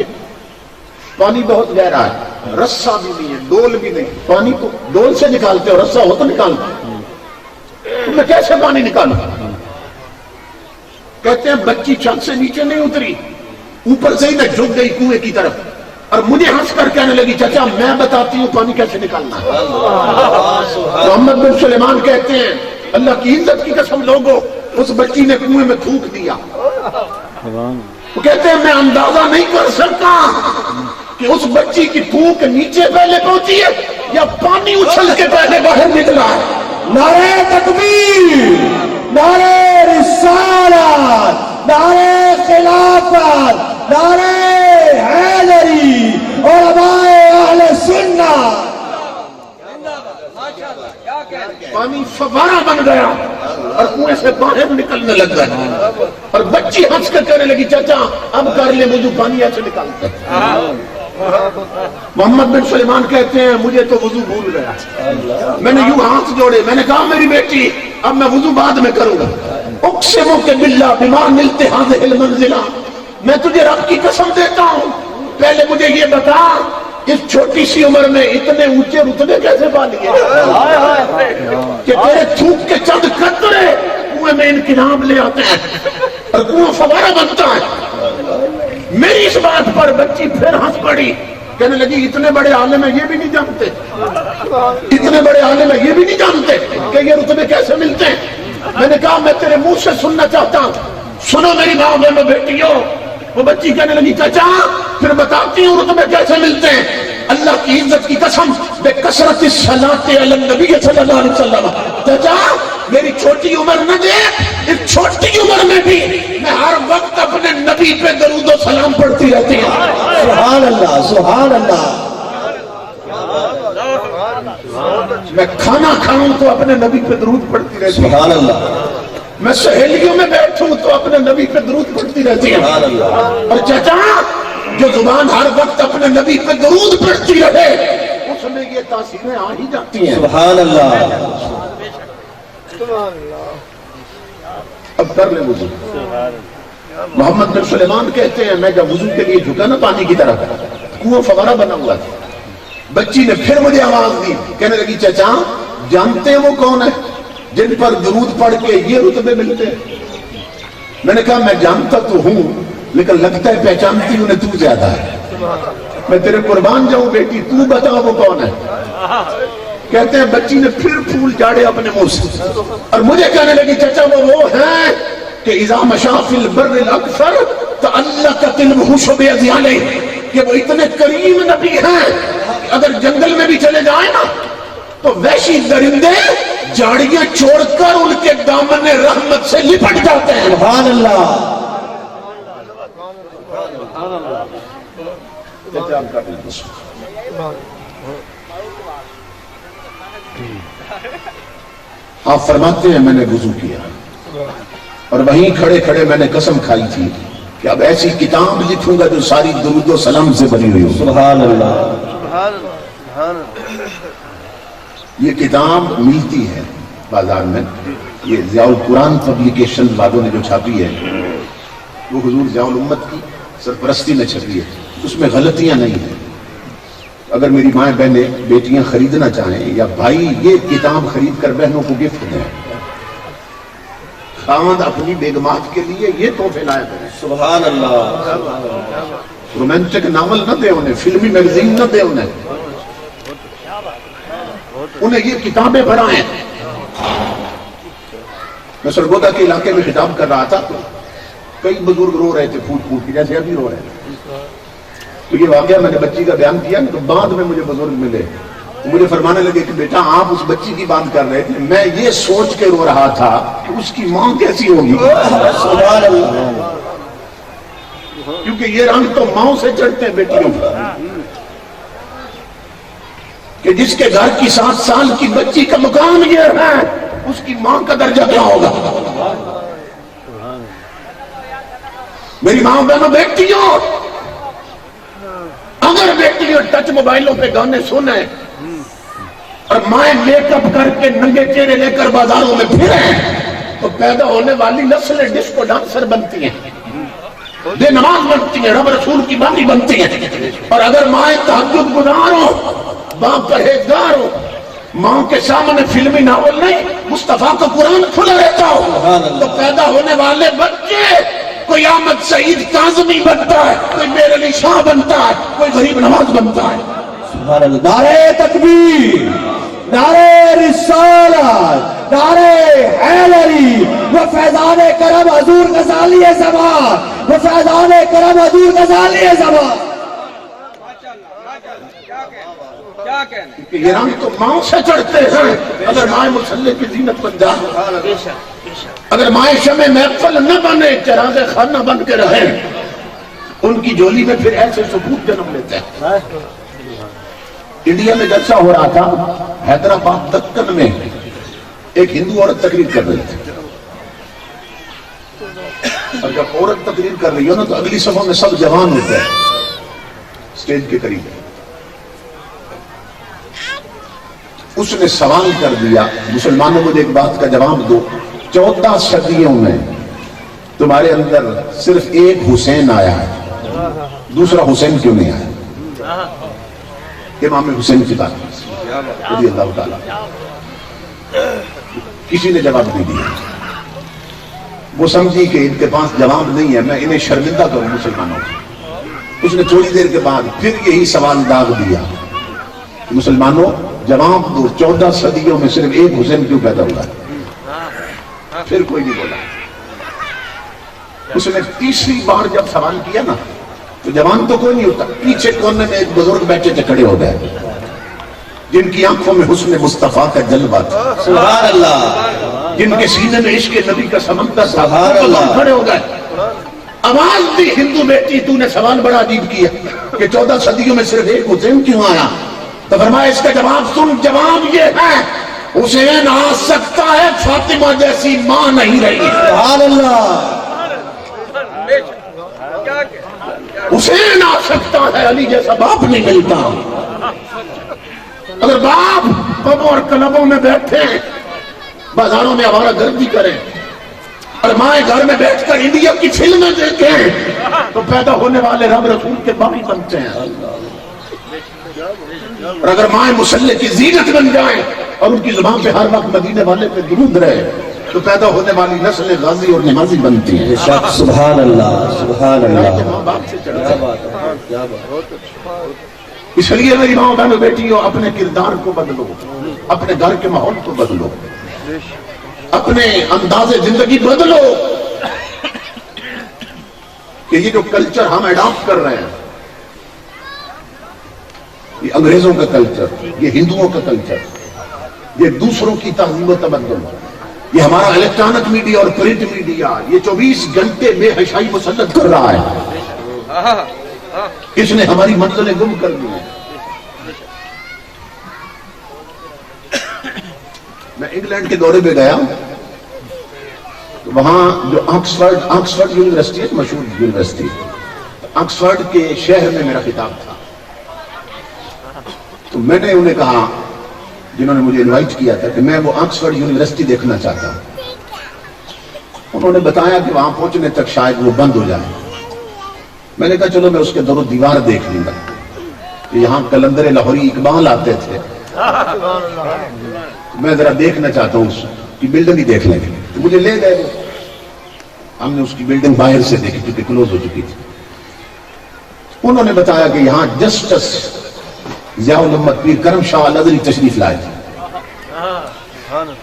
پانی بہت گہرا ہے، رسا بھی نہیں ہے، ڈول بھی نہیں، پانی تو ڈول سے نکالتے ہو، رسا ہو تو نکالتے، تو میں کیسے پانی نکالوں؟ کہتے ہیں بچی چھت سے نیچے نہیں اتری، اوپر سے ہی میں جھک گئی کنویں کی طرف اور مجھے ہنس کر کہنے لگی چچا میں بتاتی ہوں پانی کیسے نکالنا ہے. محمد بن سلیمان کہتے ہیں اللہ کی عزت کی قسم لوگوں اس بچی نے کنویں میں تھوک دیا. وہ کہتے ہیں میں اندازہ نہیں کر سکتا کہ اس بچی کی تھوک نیچے پہلے پہنچی ہے یا پانی اچھل کے پہلے باہر نکلا ہے. نعرہ تکبیر، نعرہ رسالت، نعرہ خلافت، نعرہ حیدری، علماء اہل سنت. پانی فوارہ بن گیا اور کنویں سے باہر نکلنے لگ گیا اور بچی ہنس کر کہنے لگی چچا اب کر لے وضو، پانی ایسے نکالتا. محمد بن سلیمان کہتے ہیں مجھے تو وضو بھول گیا. میں نے یوں ہاتھ جوڑے، میں نے کہا میری بیٹی اب میں وضو بعد میں کروں گا. اقسم کہ باللہ بما نلت هذه المنزلہ، میں تجھے رب کی قسم دیتا ہوں پہلے مجھے یہ بتا اس چھوٹی سی عمر میں اتنے اونچے رتبے کیسے پا لیے کہ تیرے تھوک کے چند قطرے کنویں میں انقلاب لے آتے ہیں اور کنواں فوارہ بنتا ہے. میری اس بات پر بچی پھر ہنس پڑی، کہنے لگی اتنے بڑے عالم ہیں یہ بھی نہیں جانتے، اتنے بڑے عالم ہیں یہ بھی نہیں جانتے کہ یہ رتبے کیسے ملتے ہیں. میں نے کہا میں تیرے منہ سے سننا چاہتا ہوں، سنو میری ماں بہنوں بیٹیوں. وہ بچی کہنے لگی چچا پھر بتاتی ہوں رتبے کیسے ملتے ہیں. اللہ کی عزت کی قسم بے کثرت الصلاۃ علی النبی صلی اللہ علیہ وسلم. چچا میری چھوٹی عمر نہ دیکھ، اس چھوٹی عمر میں بھی میں ہر وقت اپنے نبی پہ درود و سلام پڑھتی رہتی ہوں. سبحان اللہ، سبحان اللہ. میں کھانا کھاؤں تو اپنے نبی پہ درود پڑھتی رہتی ہوں. سبحان اللہ. میں سہیلیوں میں بیٹھوں تو اپنے نبی پہ درود پڑھتی رہتی ہوں. سبحان اللہ. اور چچا جو زبان ہر وقت اپنے نبی پہ درود پڑھتی رہے اس میں یہ تاثیریں آ ہی جاتی ہیں. سبحان اللہ. اب کر لیں وضو. محمد بن سلیمان کہتے ہیں میں جب وضو کے لیے جھکا نا پانی کی طرف، کنواں فوارہ بنا ہوا تھا. بچی نے پھر مجھے آواز دی، کہنے لگی چچا جانتے ہیں وہ کون ہے جن پر درود پڑھ کے یہ رتبے ملتے ہیں؟ میں نے کہا میں جانتا تو ہوں لیکن لگتا ہے پہچانتی انہیں تو زیادہ ہے. میں تیرے قربان جاؤں بیٹی، تو بتا وہ کون ہے. کہتے ہیں بچی نے پھر پھول جاڑے اپنے منہ سے اور مجھے کہنے لگی چچا وہ ہیں کہ اذا مشى في البر الاكثر تعلقت الوحوش باذياله، کہ وہ اتنے کریم نبی ہیں اگر جنگل میں بھی چلے جائیں نا تو وحشی درندے جاڑیاں چھوڑ کر ان کے دامن رحمت سے لپٹ جاتے ہیں. سبحان اللہ. آپ فرماتے ہیں میں نے وضو کیا اور وہیں کھڑے کھڑے میں نے قسم کھائی تھی کہ اب ایسی کتاب لکھوں گا جو ساری درود و سلام سے بنی ہوئی ہو. سبحان اللہ. یہ کتاب ملتی ہے بازار میں، یہ ضیاء القرآن پبلیکیشن والوں نے جو چھاپی ہے وہ حضور ضیاء الامت کی سرپرستی میں چھپی ہے، اس میں غلطیاں نہیں ہیں۔ اگر میری مائیں بہنیں بیٹیاں خریدنا چاہیں یا بھائی یہ کتاب خرید کر بہنوں کو گفٹ دیں، خاوند اپنی بیگمات کے لیے یہ تحفے لائے کریں، سبحان اللہ، رومانٹک ناول نہ دے انہیں، فلمی میگزین نہ دے انہیں یہ کتابیں پڑھائیں۔ میں سرگودا کے علاقے میں خطاب کر رہا تھا تو کئی بزرگ رو رہے تھے پھوٹ پھوٹ کے، جیسے ابھی رو رہے تھے۔ تو یہ واقعہ میں نے بچی کا بیان کیا تو بعد میں مجھے بزرگ ملے، مجھے فرمانے لگے کہ بیٹا آپ اس بچی کی بات کر رہے تھے، میں یہ سوچ کے رو رہا تھا کہ اس کی ماں کیسی ہوگی، سبحان اللہ، کیونکہ یہ رنگ تو ماؤں سے چڑھتے ہیں بیٹیوں پر، کہ جس کے گھر کی 7 سال کی بچی کا مقام یہ ہے اس کی ماں کا درجہ کیا ہوگا۔ میری ماں بہنوں بیٹیوں، اگر بیٹیوں ٹچ موبائلوں پہ گانے سنیں اور مائیں میک اپ کر کے ننگے چہرے لے کر بازاروں میں پھریں تو پیدا ہونے والی نسلیں ڈسکو ڈانسر بنتی ہیں، بے نماز بنتی ہیں، رب رسول کی بانی بنتی ہیں۔ اور اگر مائیں تہجد گزار ہوں، باپ پرہیزگار ہو، ماں کے سامنے فلمی ناول نہیں مصطفیٰ کا قرآن کھلا رہتا ہو تو پیدا ہونے والے بچے کوئی احمد سعید کاظمی بنتا ہے، کوئی میر علی شاہ بنتا ہے، کوئی غریب نواز بنتا ہے۔ سبحان اللہ، نعرہ تکبیر، نعرہ رسالت، نعرہ حیدری، وہ فیضان کرم حضور غزالی زمان، وہ فیضان کرم حضور غزالی زمان۔ کہ یہ رنگ تو ماں سے چڑھتے ہیں، اگر مائیں مسلح کی زینت بن جائے، اگر مائیں شمع محفل نہ بنے چراغ خانہ بن کے رہیں، ان کی جولی میں پھر ایسے ثبوت جنم لیتے ہیں۔ انڈیا میں جلسہ ہو رہا تھا، حیدرآباد دکن میں ایک ہندو عورت تقریر کر رہی تھی، اور جب عورت تقریر کر رہی ہو نا تو اگلی صفوں میں سب جوان ہوتے ہیں اسٹیج کے قریب۔ اس نے سوال کر دیا، مسلمانوں مجھے ایک بات کا جواب دو، 14 صدیوں میں تمہارے اندر صرف ایک حسین آیا ہے، دوسرا حسین کیوں نہیں آیا؟ امام حسین کی بات رضی اللہ تعالیٰ، کسی نے جواب نہیں دیا۔ وہ سمجھی کہ ان کے پاس جواب نہیں ہے، میں انہیں شرمندہ کروں مسلمانوں کو۔ اس نے تھوڑی دیر کے بعد پھر یہی سوال داغ دیا، مسلمانوں جواب دو، 14 صدیوں میں صرف ایک حسین کیوں پیدا ہوا ہے؟ پھر کوئی نہیں بولا۔ اس نے تیسری بار جب سوال کیا نا تو جوان تو کوئی نہیں ہوتا، پیچھے کونے میں ایک بزرگ بیٹھے تھے، کھڑے ہو گئے، جن کی آنکھوں میں حسن مصطفیٰ کا جلوہ تھا، سبحان اللہ، جن کے سینے میں عشق نبی کا سمندر تھا، سبحان اللہ، کھڑے ہو گئے۔ آواز دی، ہندو بیٹی تو نے سوال بڑا عجیب کیا کہ 14 صدیوں میں صرف ایک حسین کیوں آیا؟ تو فرمایا اس کا جواب سن، جواب یہ ہے حسین آ سکتا ہے، فاطمہ جیسی ماں نہیں رہی۔ سبحان اللہ، حسین آ سکتا ہے، علی جیسا باپ نہیں ملتا۔ اگر باپ پبوں اور کلبوں میں بیٹھے بازاروں میں آوارہ گردی کریں اور مائیں گھر میں بیٹھ کر انڈیا کی فلمیں دیکھیں تو پیدا ہونے والے رب رسول کے بانی بنتے ہیں۔ اور اگر مائیں مسلح کی زینت بن جائیں اور ان کی زبان پہ ہر وقت مدینے والے پہ درود رہے تو پیدا ہونے والی نسل غازی اور نمازی بنتی ہیں۔ سبحان اللہ، سبحان اللہ، ماں باپ سے چڑھتا کیا ہے۔ بات ہے، کیا بات ہے۔ اس لیے میری ماں بہنوں بیٹیوں، اپنے کردار کو بدلو، اپنے گھر کے ماحول کو بدلو، اپنے انداز زندگی بدلو، کہ یہ جو کلچر ہم اڈاپٹ کر رہے ہیں، یہ انگریزوں کا کلچر، یہ ہندوؤں کا کلچر، یہ دوسروں کی تہذیب و تمدن، یہ ہمارا الیکٹرانک میڈیا اور پرنٹ میڈیا، یہ 24 گھنٹے بے حیائی مسلط کر رہا ہے، اس نے ہماری منزلیں گم کر دی ہیں۔ میں انگلینڈ کے دورے پہ گیا تو وہاں جو آکسفورڈ یونیورسٹی ہے، مشہور یونیورسٹی، آکسفورڈ کے شہر میں میرا خطاب تھا، تو میں نے انہیں کہا جنہوں نے مجھے انوائٹ کیا تھا کہ میں وہ آکسفورڈ یونیورسٹی دیکھنا چاہتا ہوں. انہوں نے بتایا کہ وہاں پہنچنے تک شاید وہ بند ہو جائے. میں نے کہا چلو میں اس کے در و دیوار دیکھ لوں گا. یہاں کلندر لاہوری اقبال آتے تھے, میں ذرا دیکھنا چاہتا ہوں, اس کی بلڈنگ ہی دیکھ لیں گے. تو مجھے لے گئے وہ. ہم نے اس کی بلڈنگ باہر سے دیکھی کیونکہ کلوز ہو چکی تھی. انہوں نے بتایا کہ یہاں جسٹس ضیاء الامت پیر کرم شاہ الازہری تشریف لائے تھے,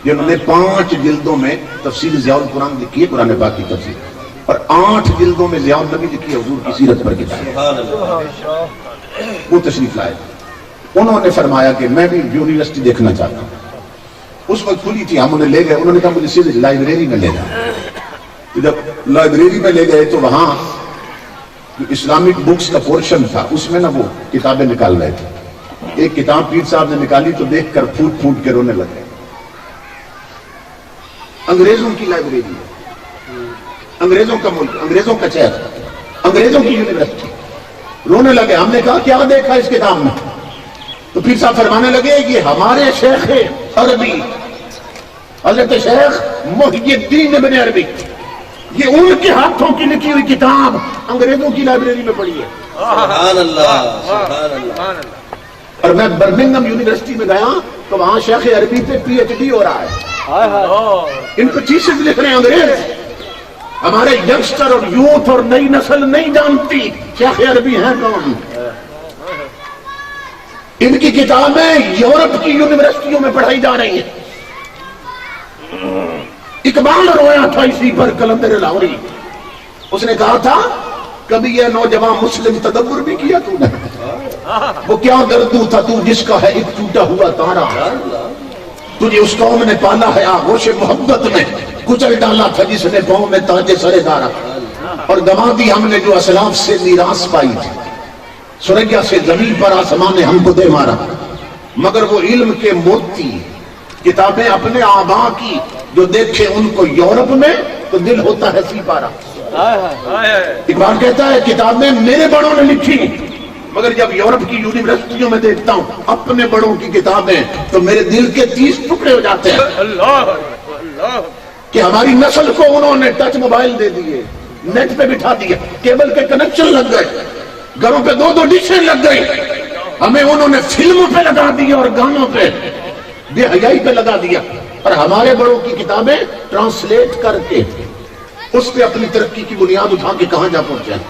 جنہوں نے 5 جلدوں میں تفسیر ضیاء القرآن لکھی ہے, قرآن پاک کی تفسیر, اور 8 جلدوں میں ضیاء النبی لکھی ہے, حضور کی سیرت پر کتاب. وہ تشریف لائے. انہوں نے فرمایا کہ میں بھی یونیورسٹی دیکھنا چاہتا ہوں. اس وقت کھلی تھی, ہم انہیں لے گئے. انہوں نے کہا مجھے سیدھے لائبریری میں لے جائیں. تو جب لائبریری میں لے گئے تو وہاں اسلامک بکس کا پورشن تھا, اس میں نا وہ کتابیں نکال رہے تھے. ایک کتاب پیر صاحب نے نکالی تو دیکھ کر پھوٹ پھوٹ کے رونے لگے. انگریزوں کی لائبریری ہے, انگریزوں کا ملک, انگریزوں کا شہر, انگریزوں کی یونیورسٹی. رونے لگے. ہم نے کہا کیا دیکھا اس کتاب میں؟ تو پیر صاحب فرمانے لگے یہ ہمارے شیخ عربی حضرت شیخ محی الدین ابن عربی, یہ ان کے ہاتھوں کی لکھی ہوئی کتاب انگریزوں کی لائبریری میں پڑھی ہے. سبحان اللہ, سبحان اللہ. اور میں برمنگھم یونیورسٹی میں گیا تو وہاں شیخ عربی پہ پی ایچ ڈی ہو رہا ہے. ان کو چیزیں لکھ رہے ہیں انگریز. ہمارے ینگسٹر اور یوتھ اور نئی نسل نہیں جانتی شیخ عربی ہیں کون. ان کی کتابیں یورپ کی یونیورسٹیوں میں پڑھائی جا رہی ہیں. اقبال رویا تھا اسی پر, کلندر لاہوری. اس نے کہا تھا کبھی یہ نوجوان مسلم تدبر بھی کیا تو نے, وہ کیا دردو تھا تو جس کا ہے ایک ٹوٹا ہوا تارا. تجھے اس قوم نے پالا ہے آغوش محبت میں, کچل ڈالا تھا جس نے پاؤں میں تاج سر دارا. اور گما دی ہم نے جو اسلاف سے میراث پائی تھی, سریا سے زمین پر آسمان نے ہم کو دے مارا. مگر وہ علم کے موتی کتابیں اپنے آبا کی, جو دیکھے ان کو یورپ میں تو دل ہوتا ہے سی پارا. اقبال کہتا ہے کتابیں میرے بڑوں نے لکھی, مگر جب یورپ کی یونیورسٹیوں میں دیکھتا ہوں اپنے بڑوں کی کتابیں تو میرے دل کے 30 ٹکڑے ہو جاتے ہیں. کہ ہماری نسل کو انہوں نے ٹچ موبائل دے دیے, نیٹ پہ بٹھا دیا, کیبل کے کنیکشن لگ گئے, گھروں پہ 2 ڈشیں لگ گئی. ہمیں انہوں نے فلموں پہ لگا دیا اور گانوں پہ بے حیائی پہ لگا دیا. اور ہمارے بڑوں کی کتابیں ٹرانسلیٹ کر کے اس پہ اپنی ترقی کی بنیاد اٹھا کے کہاں جا پہنچے ہیں.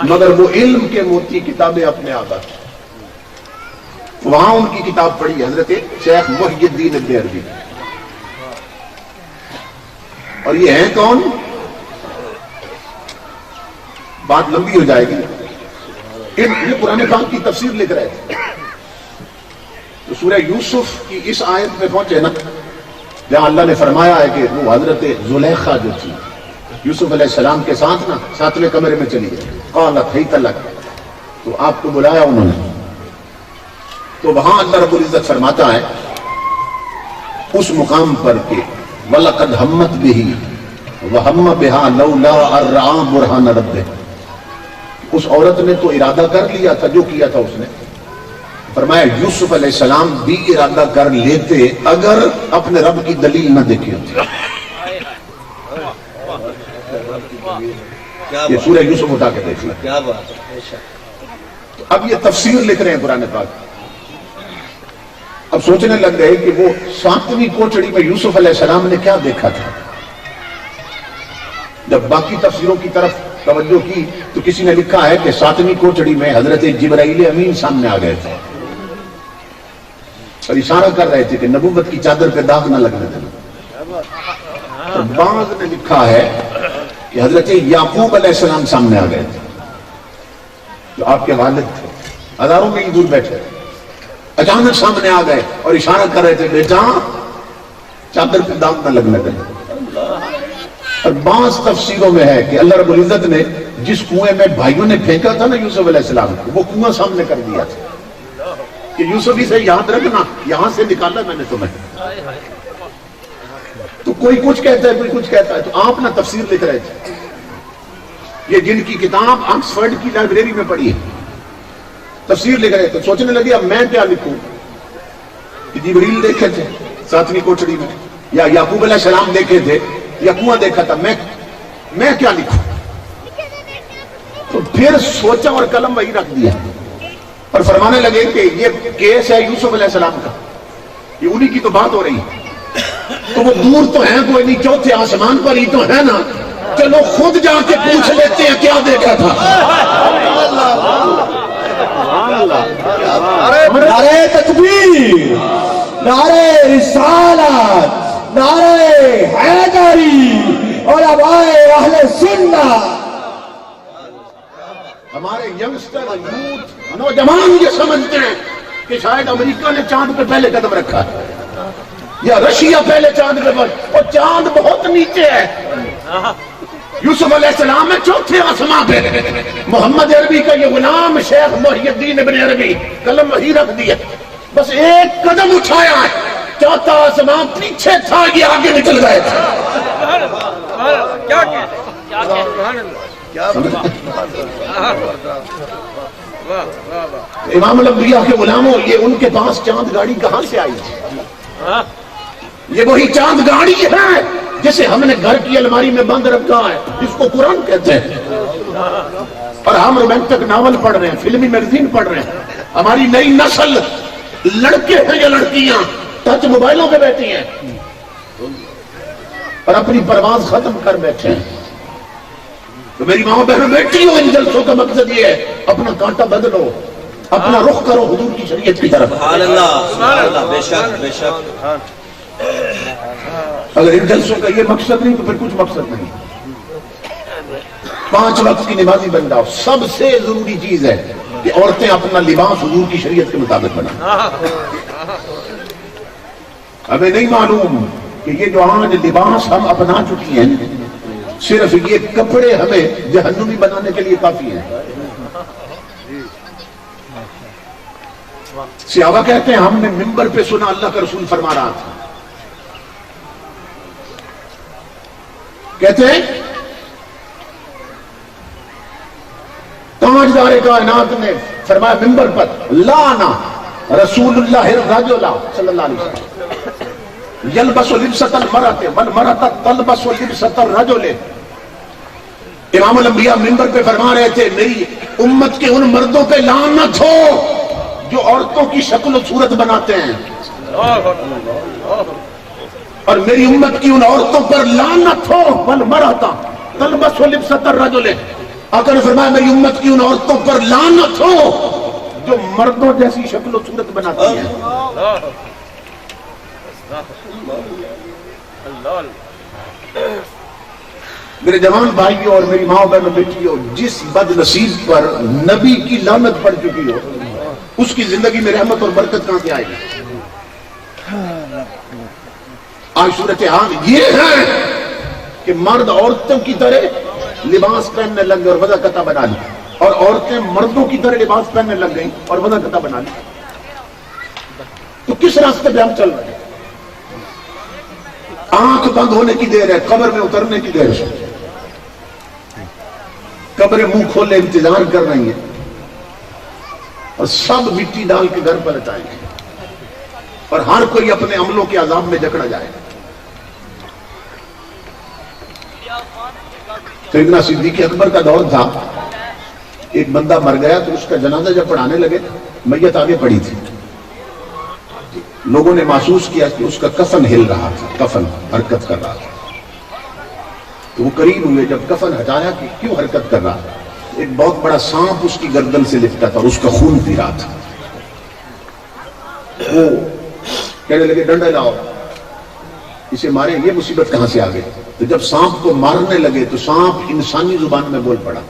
مگر وہ علم کے موتی کتابیں اپنے آبا کی, وہاں ان کی کتاب پڑھی حضرت شیخ محی الدین ابن عربی. اور یہ ہیں کون؟ بات لمبی ہو جائے گی. یہ قرآن پاک کی تفسیر لکھ رہے تھے تو سورہ یوسف کی اس آیت میں پہنچے نا, جہاں اللہ نے فرمایا ہے کہ وہ حضرت زلیخا جو تھی یوسف علیہ السلام کے ساتھ نا 7ویں کمرے میں چلی گئی. قالت حیت لک, تو آپ کو بلایا انہوں نے. تو وہاں اللہ رب العزت فرماتا ہے اس مقام پر کہ وَلَقَدْ هَمَّتْ بِهِ وَهَمَّ بِهَا لَوْلَا أَن رَأَىٰ بُرْهَانَ رَبِّهِ. اس عورت نے تو ارادہ کر لیا تھا, جو کیا تھا اس نے. فرمایا یوسف علیہ السلام بھی ارادہ کر لیتے اگر اپنے رب کی دلیل نہ دیکھی ہوتی. یہ سورہ یوسف اٹھا کے دیکھ لیں. کیا بات ہے. اب یہ تفسیر لکھ رہے ہیں قرآن پاک. اب سوچنے لگ گئے کہ وہ 7ویں کوٹڑی میں یوسف علیہ السلام نے کیا دیکھا تھا. جب باقی تفسیروں کی طرف توجہ کی تو کسی نے لکھا ہے کہ 7ویں کوٹڑی میں حضرت جبرائیل امین سامنے آ گئے تھے اور اشارہ کر رہے تھے کہ نبوت کی چادر پہ داغ نہ لگنے دینا. تو بعض نے لکھا ہے کہ حضرت یعقوب علیہ السلام سامنے آ گئے تھے, جو آپ کے والد تھے, ہزاروں میل دور بیٹھے, اچانک سامنے آ گئے اور اشارہ کر رہے تھے بیٹا چادر پہ داغ نہ لگنے دینا. اور بعض تفسیروں میں ہے کہ اللہ رب العزت نے جس کنویں میں بھائیوں نے پھینکا تھا نا یوسف علیہ السلام کو, وہ کنواں سامنے کر دیا تھا کہ یوسف ہی سے یاد رکھنا, یہاں سے نکالا میں نے تمہیں. تو کوئی کچھ کہتا ہے, کوئی کچھ کہتا ہے. تو آپ نہ تفسیر لکھ رہے تھے یہ جن کی کتاب آکسفورڈ کی لائبریری میں پڑھی ہے، تفسیر لکھ رہے تو سوچنے لگے اب میں کیا لکھوں؟ جبریل دیکھے تھے ساتویں کوٹڑی میں، یا یعقوب علیہ السلام دیکھے تھے، یا کنواں دیکھا تھا، میں کیا لکھوں؟ تو پھر سوچا اور قلم وہی رکھ دیا اور فرمانے لگے کہ یہ کیس ہے یوسف علیہ السلام کا، یہ انہی کی تو بات ہو رہی ہے، تو وہ دور تو ہیں کوئی نہیں، چوتھے آسمان پر ہی تو ہے نا، چلو خود جا کے پوچھ لیتے ہیں کیا دیکھا تھا۔ نعرہ تکبیر، نعرہ رسالت، نعرہ حیدری، علماء اہل سنت۔ ہمارے ینگسٹر یوتھ نوجوان یہ سمجھتے ہیں کہ شاید امریکہ نے چاند پہ پہلے قدم رکھا ہے یا رشیا پہلے چاند پہ، اور چاند بہت نیچے ہے۔ یوسف علیہ السلام ہے چوتھے آسمان پہ، محمد عربی کا یہ غلام شیخ محی الدین ابن عربی قلم وہی رکھ دیا، بس ایک قدم اٹھایا ہے، چوتھا آسمان پیچھے تھا، یہ آگے نکل گئے تھے۔ امام الانبیاء کے غلاموں، یہ ان کے پاس چاند گاڑی کہاں سے آئی تھی؟ یہ وہی چاند گاڑی ہے جسے ہم نے گھر کی الماری میں بند رکھا ہے، جس کو قرآن کہتے ہیں، اور ہم رومانٹک ناول پڑھ رہے ہیں، فلمی میگزین پڑھ رہے ہیں۔ ہماری نئی نسل لڑکے ہیں یا لڑکیاں ٹچ موبائلوں پہ بیٹھی ہیں اور اپنی پرواز ختم کر بیٹھے ہیں۔ تو میری ماں بہنوں بیٹھی ہو، ان جلسوں کا مقصد یہ ہے اپنا کانٹا بدلو، اپنا رخ کرو حضور کی شریعت کی طرف۔ سبحان اللہ، بے شک بے شک۔ اگر ان جلسوں کا یہ مقصد نہیں تو پھر کچھ مقصد نہیں۔ 5 وقت کی نمازی بن جاؤ، سب سے ضروری چیز ہے کہ عورتیں اپنا لباس حضور کی شریعت کے مطابق بنائیں۔ ہمیں نہیں معلوم کہ یہ جو آج لباس ہم اپنا چکی ہیں، صرف یہ کپڑے ہمیں جہنمی بنانے کے لیے کافی ہیں۔ صحابہ کہتے ہیں ہم نے منبر پہ سنا اللہ کا رسول فرما رہا تھا، کہتے ہیں تاجدار کائنات نے فرمایا منبر پر، لانا رسول اللہ الرجل صلی اللہ علیہ وسلم یلبس لبسۃ المرأۃ والمرأۃ تلبس لبسۃ الرجل۔ امام الانبیاء منبر پہ فرما رہے تھے میری امت کے ان مردوں پہ لعنت ہو جو عورتوں کی شکل و صورت بناتے ہیں، اور میری امت کی ان عورتوں پر لعنت ہو والمرأۃ تلبس لبسۃ الرجل۔ آقا نے فرمایا میری امت کی ان عورتوں پر لعنت ہو جو مردوں جیسی شکل و صورت بناتی ہیں۔ میرے جوان بھائیوں اور میری ماں بہنوں بیٹیوں، جس بد نصیب پر نبی کی لعنت پڑ چکی ہو اس کی زندگی میں رحمت اور برکت کہاں سے آئے گی؟ آج صورتحال یہ ہے کہ مرد عورتوں کی طرح لباس پہننے لگ گئے اور وضع قطع بنا لی، اور عورتیں مردوں کی طرح لباس پہننے لگ گئیں اور وضع قطع بنا لی۔ تو کس راستے پہ ہم چل رہے ہیں؟ آنکھ بند ہونے کی دیر ہے، قبر میں اترنے کی دیر ہے۔ قبریں منہ کھولے انتظار کر رہی ہیں اور سب مٹی ڈال کے گھر پر لٹائیں گے اور ہر کوئی اپنے عملوں کے عذاب میں جکڑا جائے گا۔ سیدنا صدیق اکبر کا دور تھا، ایک بندہ مر گیا تو اس کا جنازہ جب پڑھانے لگے میت آگے پڑی تھی، لوگوں نے محسوس کیا کہ اس کا کفن ہل رہا تھا، کفن حرکت کر رہا تھا، تو وہ قریب ہوئے، جب کفن ہٹایا کہ کیوں حرکت کر رہا تھا، ایک بہت بڑا سانپ اس کی گردن سے لپٹا تھا اور اس کا خون پی رہا تھا۔ وہ کہنے لگے ڈنڈا لاؤ اسے مارے، یہ مصیبت کہاں سے آ گئی؟ تو جب سانپ کو مارنے لگے تو سانپ انسانی زبان میں بول پڑا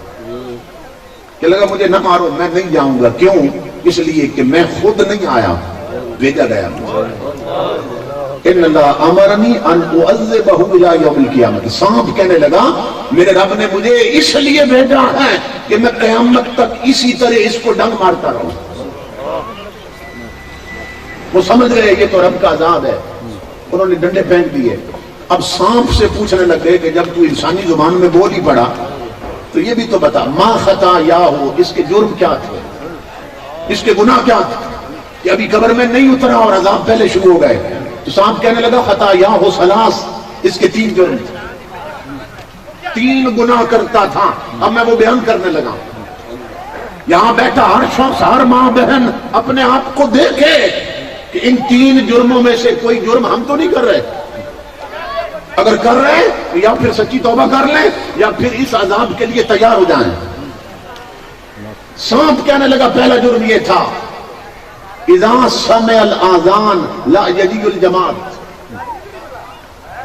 کہ لگا مجھے نہ مارو، میں نہیں جاؤں گا۔ کیوں؟ اس لیے کہ میں خود نہیں آیا، بھیجا گیا۔ ان اللہ امرنی ان اعذبہ الی یوم القیامۃ۔ سانپ کہنے لگا میرے رب نے مجھے اس لیے بھیجا ہے کہ میں قیامت تک اسی طرح اس کو ڈنگ مارتا رہوں۔ وہ سمجھ رہے یہ تو رب کا عذاب ہے، انہوں نے ڈنڈے پھینک دیے۔ اب سانپ سے پوچھنے لگے کہ جب تو انسانی زبان میں بول ہی پڑا تو یہ بھی تو بتا، ما خطا یا ہو، اس کے جرم کیا تھے، اس کے گناہ کیا تھے کہ ابھی قبر میں نہیں اترا اور عذاب پہلے شروع ہو گئے؟ تو صاحب کہنے لگا خطا یا ہو سلاس، اس کے 3 جرم تھے، 3 گناہ کرتا تھا۔ اب میں وہ بیان کرنے لگا۔ یہاں بیٹھا ہر شخص، ہر ماں بہن اپنے آپ کو دیکھے کہ ان 3 جرموں میں سے کوئی جرم ہم تو نہیں کر رہے۔ اگر کر رہے ہیں تو یا پھر سچی توبہ کر لیں یا پھر اس عذاب کے لیے تیار ہو جائیں۔ سانپ کہنے لگا پہلا جرم یہ تھا، اذا سمع الاذان لا یجی الجماعت،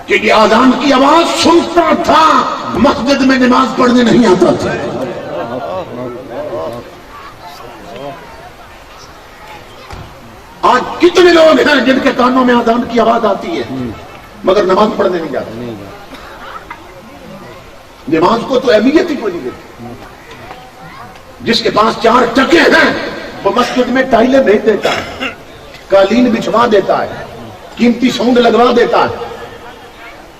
کہ یہ آذان کی آواز سنتا تھا، مسجد میں نماز پڑھنے نہیں آتا تھا۔ آج کتنے لوگ ہیں جن کے کانوں میں آذان کی آواز آتی ہے مگر نماز پڑھنے نہیں جاتے؟ نماز کو تو اہمیت ہی کوئی نہیں دیتی۔ جس کے پاس 4 ٹکے ہیں وہ مسجد میں ٹائلیں بھیج دیتا ہے، قالین بچھوا دیتا ہے، قیمتی ساؤنڈ لگوا دیتا ہے۔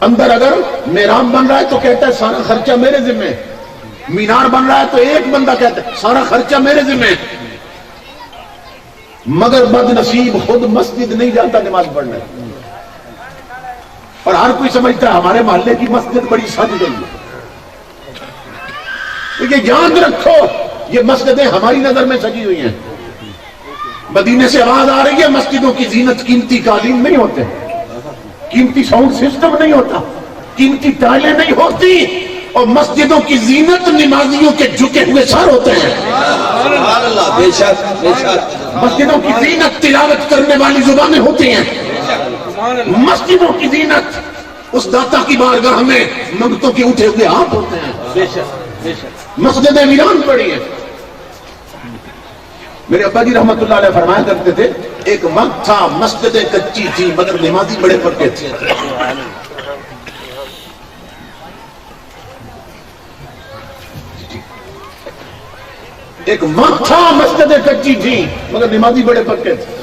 اندر اگر محراب بن رہا ہے تو کہتا ہے سارا خرچہ میرے ذمہ، مینار بن رہا ہے تو ایک بندہ کہتا ہے سارا خرچہ میرے ذمہ، مگر بد نصیب خود مسجد نہیں جاتا نماز پڑھنے۔ اور ہر کوئی سمجھتا ہے ہمارے محلے کی مسجد بڑی سج گئی ہے۔ یہ یاد رکھو، یہ مسجدیں ہماری نظر میں سجی ہوئی ہیں، مدینے سے آواز آ رہی ہے، مسجدوں کی زینت قیمتی قالین نہیں ہوتے، قیمتی ساؤنڈ سسٹم نہیں ہوتا، قیمتی ٹائلیں نہیں ہوتی، اور مسجدوں کی زینت نمازیوں کے جھکے ہوئے سر ہوتے ہیں۔ سبحان اللہ، بے شک بے شک۔ مسجدوں کی زینت تلاوت کرنے والی زبانیں ہوتی ہیں، مسجدوں کی زینت اس داتا کی بارگاہ میں منگتوں کے اٹھے ہوئے ہاتھ ہوتے ہیں۔ بے شک بے شک۔ مسجدیں ویران پڑی ہیں۔ میرے ابا جی رحمت اللہ علیہ فرمایا کرتے تھے، ایک وقت تھا مسجدیں کچی تھی مگر نمازی بڑے پکے تھے۔ ایک وقت تھا مسجدیں کچی تھی مگر نمازی بڑے پکے تھے،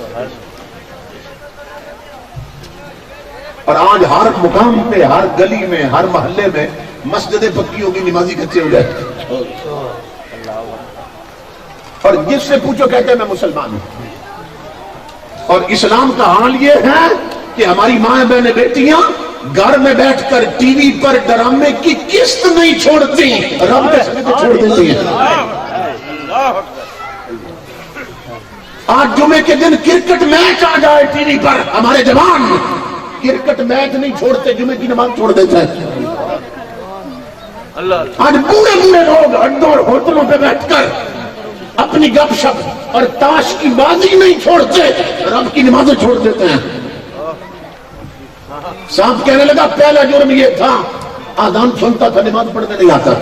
اور آج ہر مقام پہ، ہر گلی میں، ہر محلے میں مسجدیں پکی ہوگی، نمازی کچے ہو گئے۔ اور جس سے پوچھو کہتے ہیں میں مسلمان ہوں۔ اور اسلام کا حال یہ ہے کہ ہماری ماں بہنیں بیٹیاں گھر میں بیٹھ کر ٹی وی پر ڈرامے کی قسط نہیں چھوڑتی، رب کے سمے چھوڑ دیتی ہیں۔ آج جمعے کے دن کرکٹ میچ آ جائے ٹی وی پر، ہمارے جوان کرکٹ میچ نہیں چھوڑتے، جمعے کی نماز چھوڑ دیتے ہیں۔ آج بوڑھے بوڑھے لوگ اڈوں اور ہوٹلوں پہ بیٹھ کر اپنی گپ شپ اور تاش کی بازی نہیں چھوڑتے، رب کی نمازیں چھوڑ دیتے ہیں۔ صاحب کہنے لگا پہلا جرم یہ تھا، آذان سنتا تھا نماز پڑھنے نہیں آتا،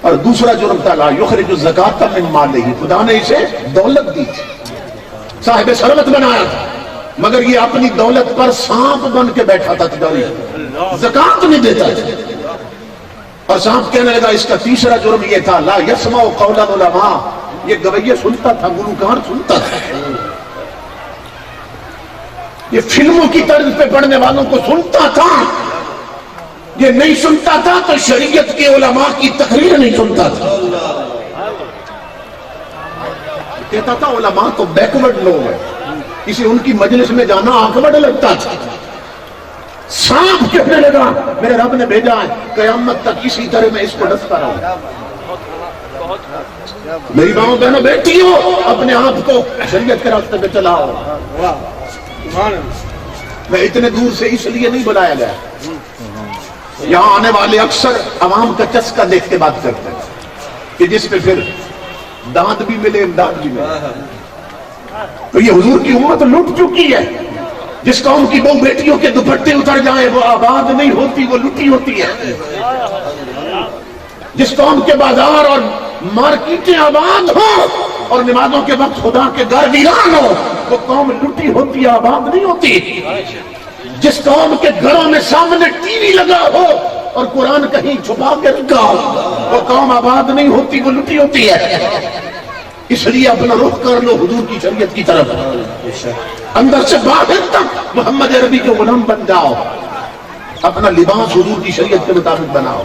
اور دوسرا جرم تھا لا یخرج الزکاۃ من مالہ، خدا نے اسے دولت دی تھی، صاحب ثروت بنایا تھا، مگر یہ اپنی دولت پر سانپ بن کے بیٹھا تھا، زکات نہیں دیتا تھا۔ اور صاحب کہنے لگا اس کا تیسرا جرم یہ تھا لا یسمع قول العلماء، یہ گویے سنتا تھا، گلوکار سنتا تھا، یہ فلموں کی طرز پہ پڑھنے والوں کو سنتا تھا، یہ نہیں سنتا تھا تو شریعت کے علماء کی تقریر نہیں سنتا تھا۔ کہتا تھا علماء تو بیکورڈ لوگ ہیں، کسی ان کی مجلس میں جانا آکورڈ لگتا تھا۔ سانپ کہنے لگا میرے رب نے بھیجا ہے قیامت تک اسی طرح میں اس کو ڈستا رہا ہوں۔ میری ماں بہنوں بیٹیوں، اپنے آپ کو شریعت کے راستے پہ چلاؤ۔ میں اتنے دور سے اس لیے نہیں بلایا گیا، یہاں آنے والے اکثر عوام کا چسکا دیکھ کے بات کرتے ہیں کہ جس پہ پھر دانت بھی ملے امداد بھی ملے۔ تو یہ حضور کی امت لٹ چکی ہے، جس قوم کی بہو بیٹیوں کے دوپٹے اتر جائیں وہ آباد نہیں ہوتی، وہ لٹی ہوتی ہے۔ جس قوم کے بازار اور مارکیٹیں آباد ہوں اور نمازوں کے وقت خدا کے گھر ویران ہو، وہ قوم لٹی ہوتی ہے، آباد نہیں ہوتی۔ جس قوم کے گھروں میں سامنے ٹی وی لگا ہو اور قرآن کہیں چھپا کے رکھا ہو، وہ قوم آباد نہیں ہوتی، وہ لٹی ہوتی ہے۔ اس لیے اپنا رخ کر لو حضور کی شریعت کی طرف، اندر سے باہر تک محمد عربی کے غلام بن جاؤ، اپنا لباس حضور کی شریعت کے مطابق بناؤ۔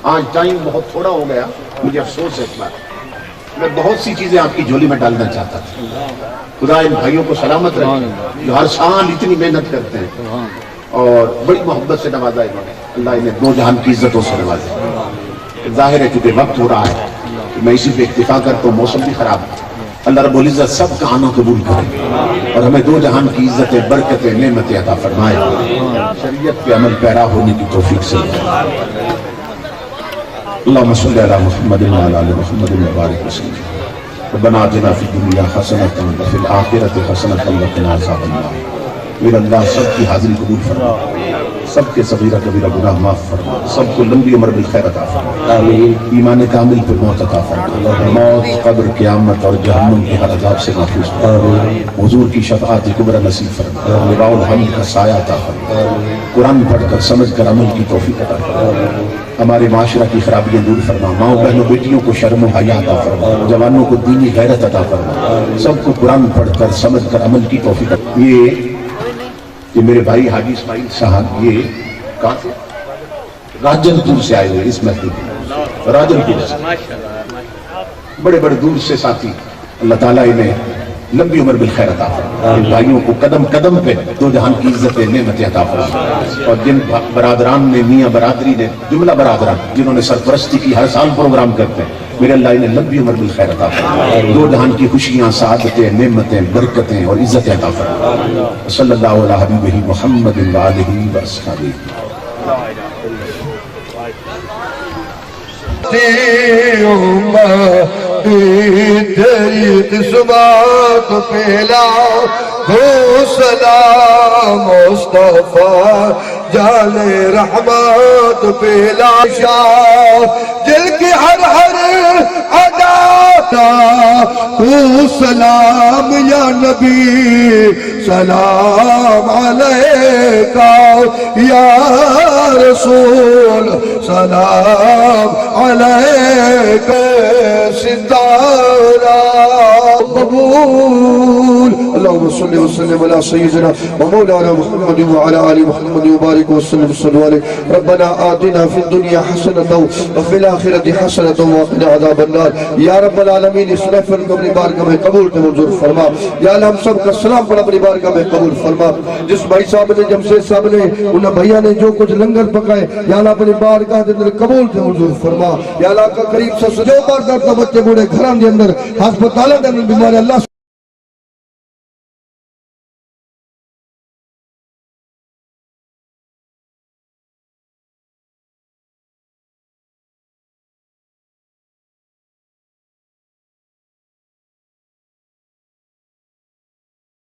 آج ٹائم بہت تھوڑا ہو گیا، مجھے افسوس ہے اس بات، میں بہت سی چیزیں آپ کی جھولی میں ڈالنا چاہتا تھا۔ خدا ان بھائیوں کو سلامت رکھے جو ہر سال اتنی محنت کرتے ہیں اور بڑی محبت سے نوازا انہوں نے، اللہ انہیں دو جہان کی عزتوں سے نوازے۔ ظاہر ہے چونکہ وقت ہو رہا ہے کہ میں اسی پہ اکتفا کرتا ہوں، موسم بھی خراب ہے۔ اللہ رب العزت سب کا آنا قبول کرے اور ہمیں دو جہان کی عزتیں، برکتیں، نعمتیں عطا فرمائے، شریعت کے عمل پیرا ہونے کی توفیق سے۔ اللهم صل على محمد وعلى آل محمد وبارك وسلم۔ ربنا آتنا في الدنيا حسنة وفي الآخرة حسنة وقنا عذاب النار۔ میرا اللہ سب کی حاضری قبول فرما، سب کے صغیرہ کبیرہ گناہ معاف فرما، سب کو لمبی عمر بالخیر عطا فرما، ایمان کامل پر موت عطا فرما، موت، قبر، قیامت اور جہنم کے ہر عذاب سے محفوظ فرما، حضور کی شفاعت کبریٰ نصیب فرما، لواء الحمد کا سایہ عطا فرما، قرآن پڑھ کر سمجھ کر عمل کی توفیق عطا فرما، ہمارے معاشرہ کی خرابیاں دور فرما، ماں بہنوں بیٹیوں کو شرم و حیا عطا فرما، جوانوں کو دینی غیرت عطا فرما، سب کو قرآن پڑھ کر سمجھ کر عمل کی توفیق عطا۔ یہ میرے بھائی حاجی اسماعیل صاحب، یہ کہاں سے؟ راجن پور سے آئے ہوئے اس مسجد میں، راجن پور سے بڑے بڑے دور سے ساتھی، اللہ تعالیٰ انہیں لمبی عمر بالخیر عطا فرمائے، ان بھائیوں کو قدم قدم پہ دو جہان کی عزتیں، نعمتیں عطا فرمائے، اور جن برادران نے، میاں برادری نے، جملہ برادران جنہوں نے سرپرستی کی، ہر سال پروگرام کرتے ہیں، میرے اللہ انہیں لمبی عمر بالخیر عطا فرمائے، دو جہان کی خوشیاں، سعادتیں، نعمتیں، برکتیں اور عزتیں عطا فرمائے۔ صلی اللہ علیہ حبیبہ محمد وآلہ وصحبہ۔ تیری قسمت پہلا ہو سلام مصطفیٰ جان رحمت پہلا شاہ دل کی ہر ادا تو سلام یا نبی سلام علیکہ یا رسول سلام علیکہ ستارہ قبول۔ اللہم صلی وسلم علی سیدنا ومولانا محمد وعلى آل محمد وبارک وسلم صلی علیہ۔ ربنا آتنا فی الدنیا حسنة وفی الآخرة حسنة وقنا عذاب النار۔ یا رب العالمین اس محفل کو اپنی بارگاہ میں قبول کے منظور فرما، یا اللہ ہم سب کا سلام پر اپنی بارگاہ میں قبول فرما۔ جس بھائی صاحب نے، جمشید صاحب نے، انہاں بھائیہ نے جو کچھ لنگر پکائے، یا اللہ اپنی بارگاہ دے اندر قبول کے منظور فرما، یا اللہ کا قریب سے سجو بار کرتا بچے بوڑھے گھران دے اندر، ہسپتالہ دے اندر بیمار اللہ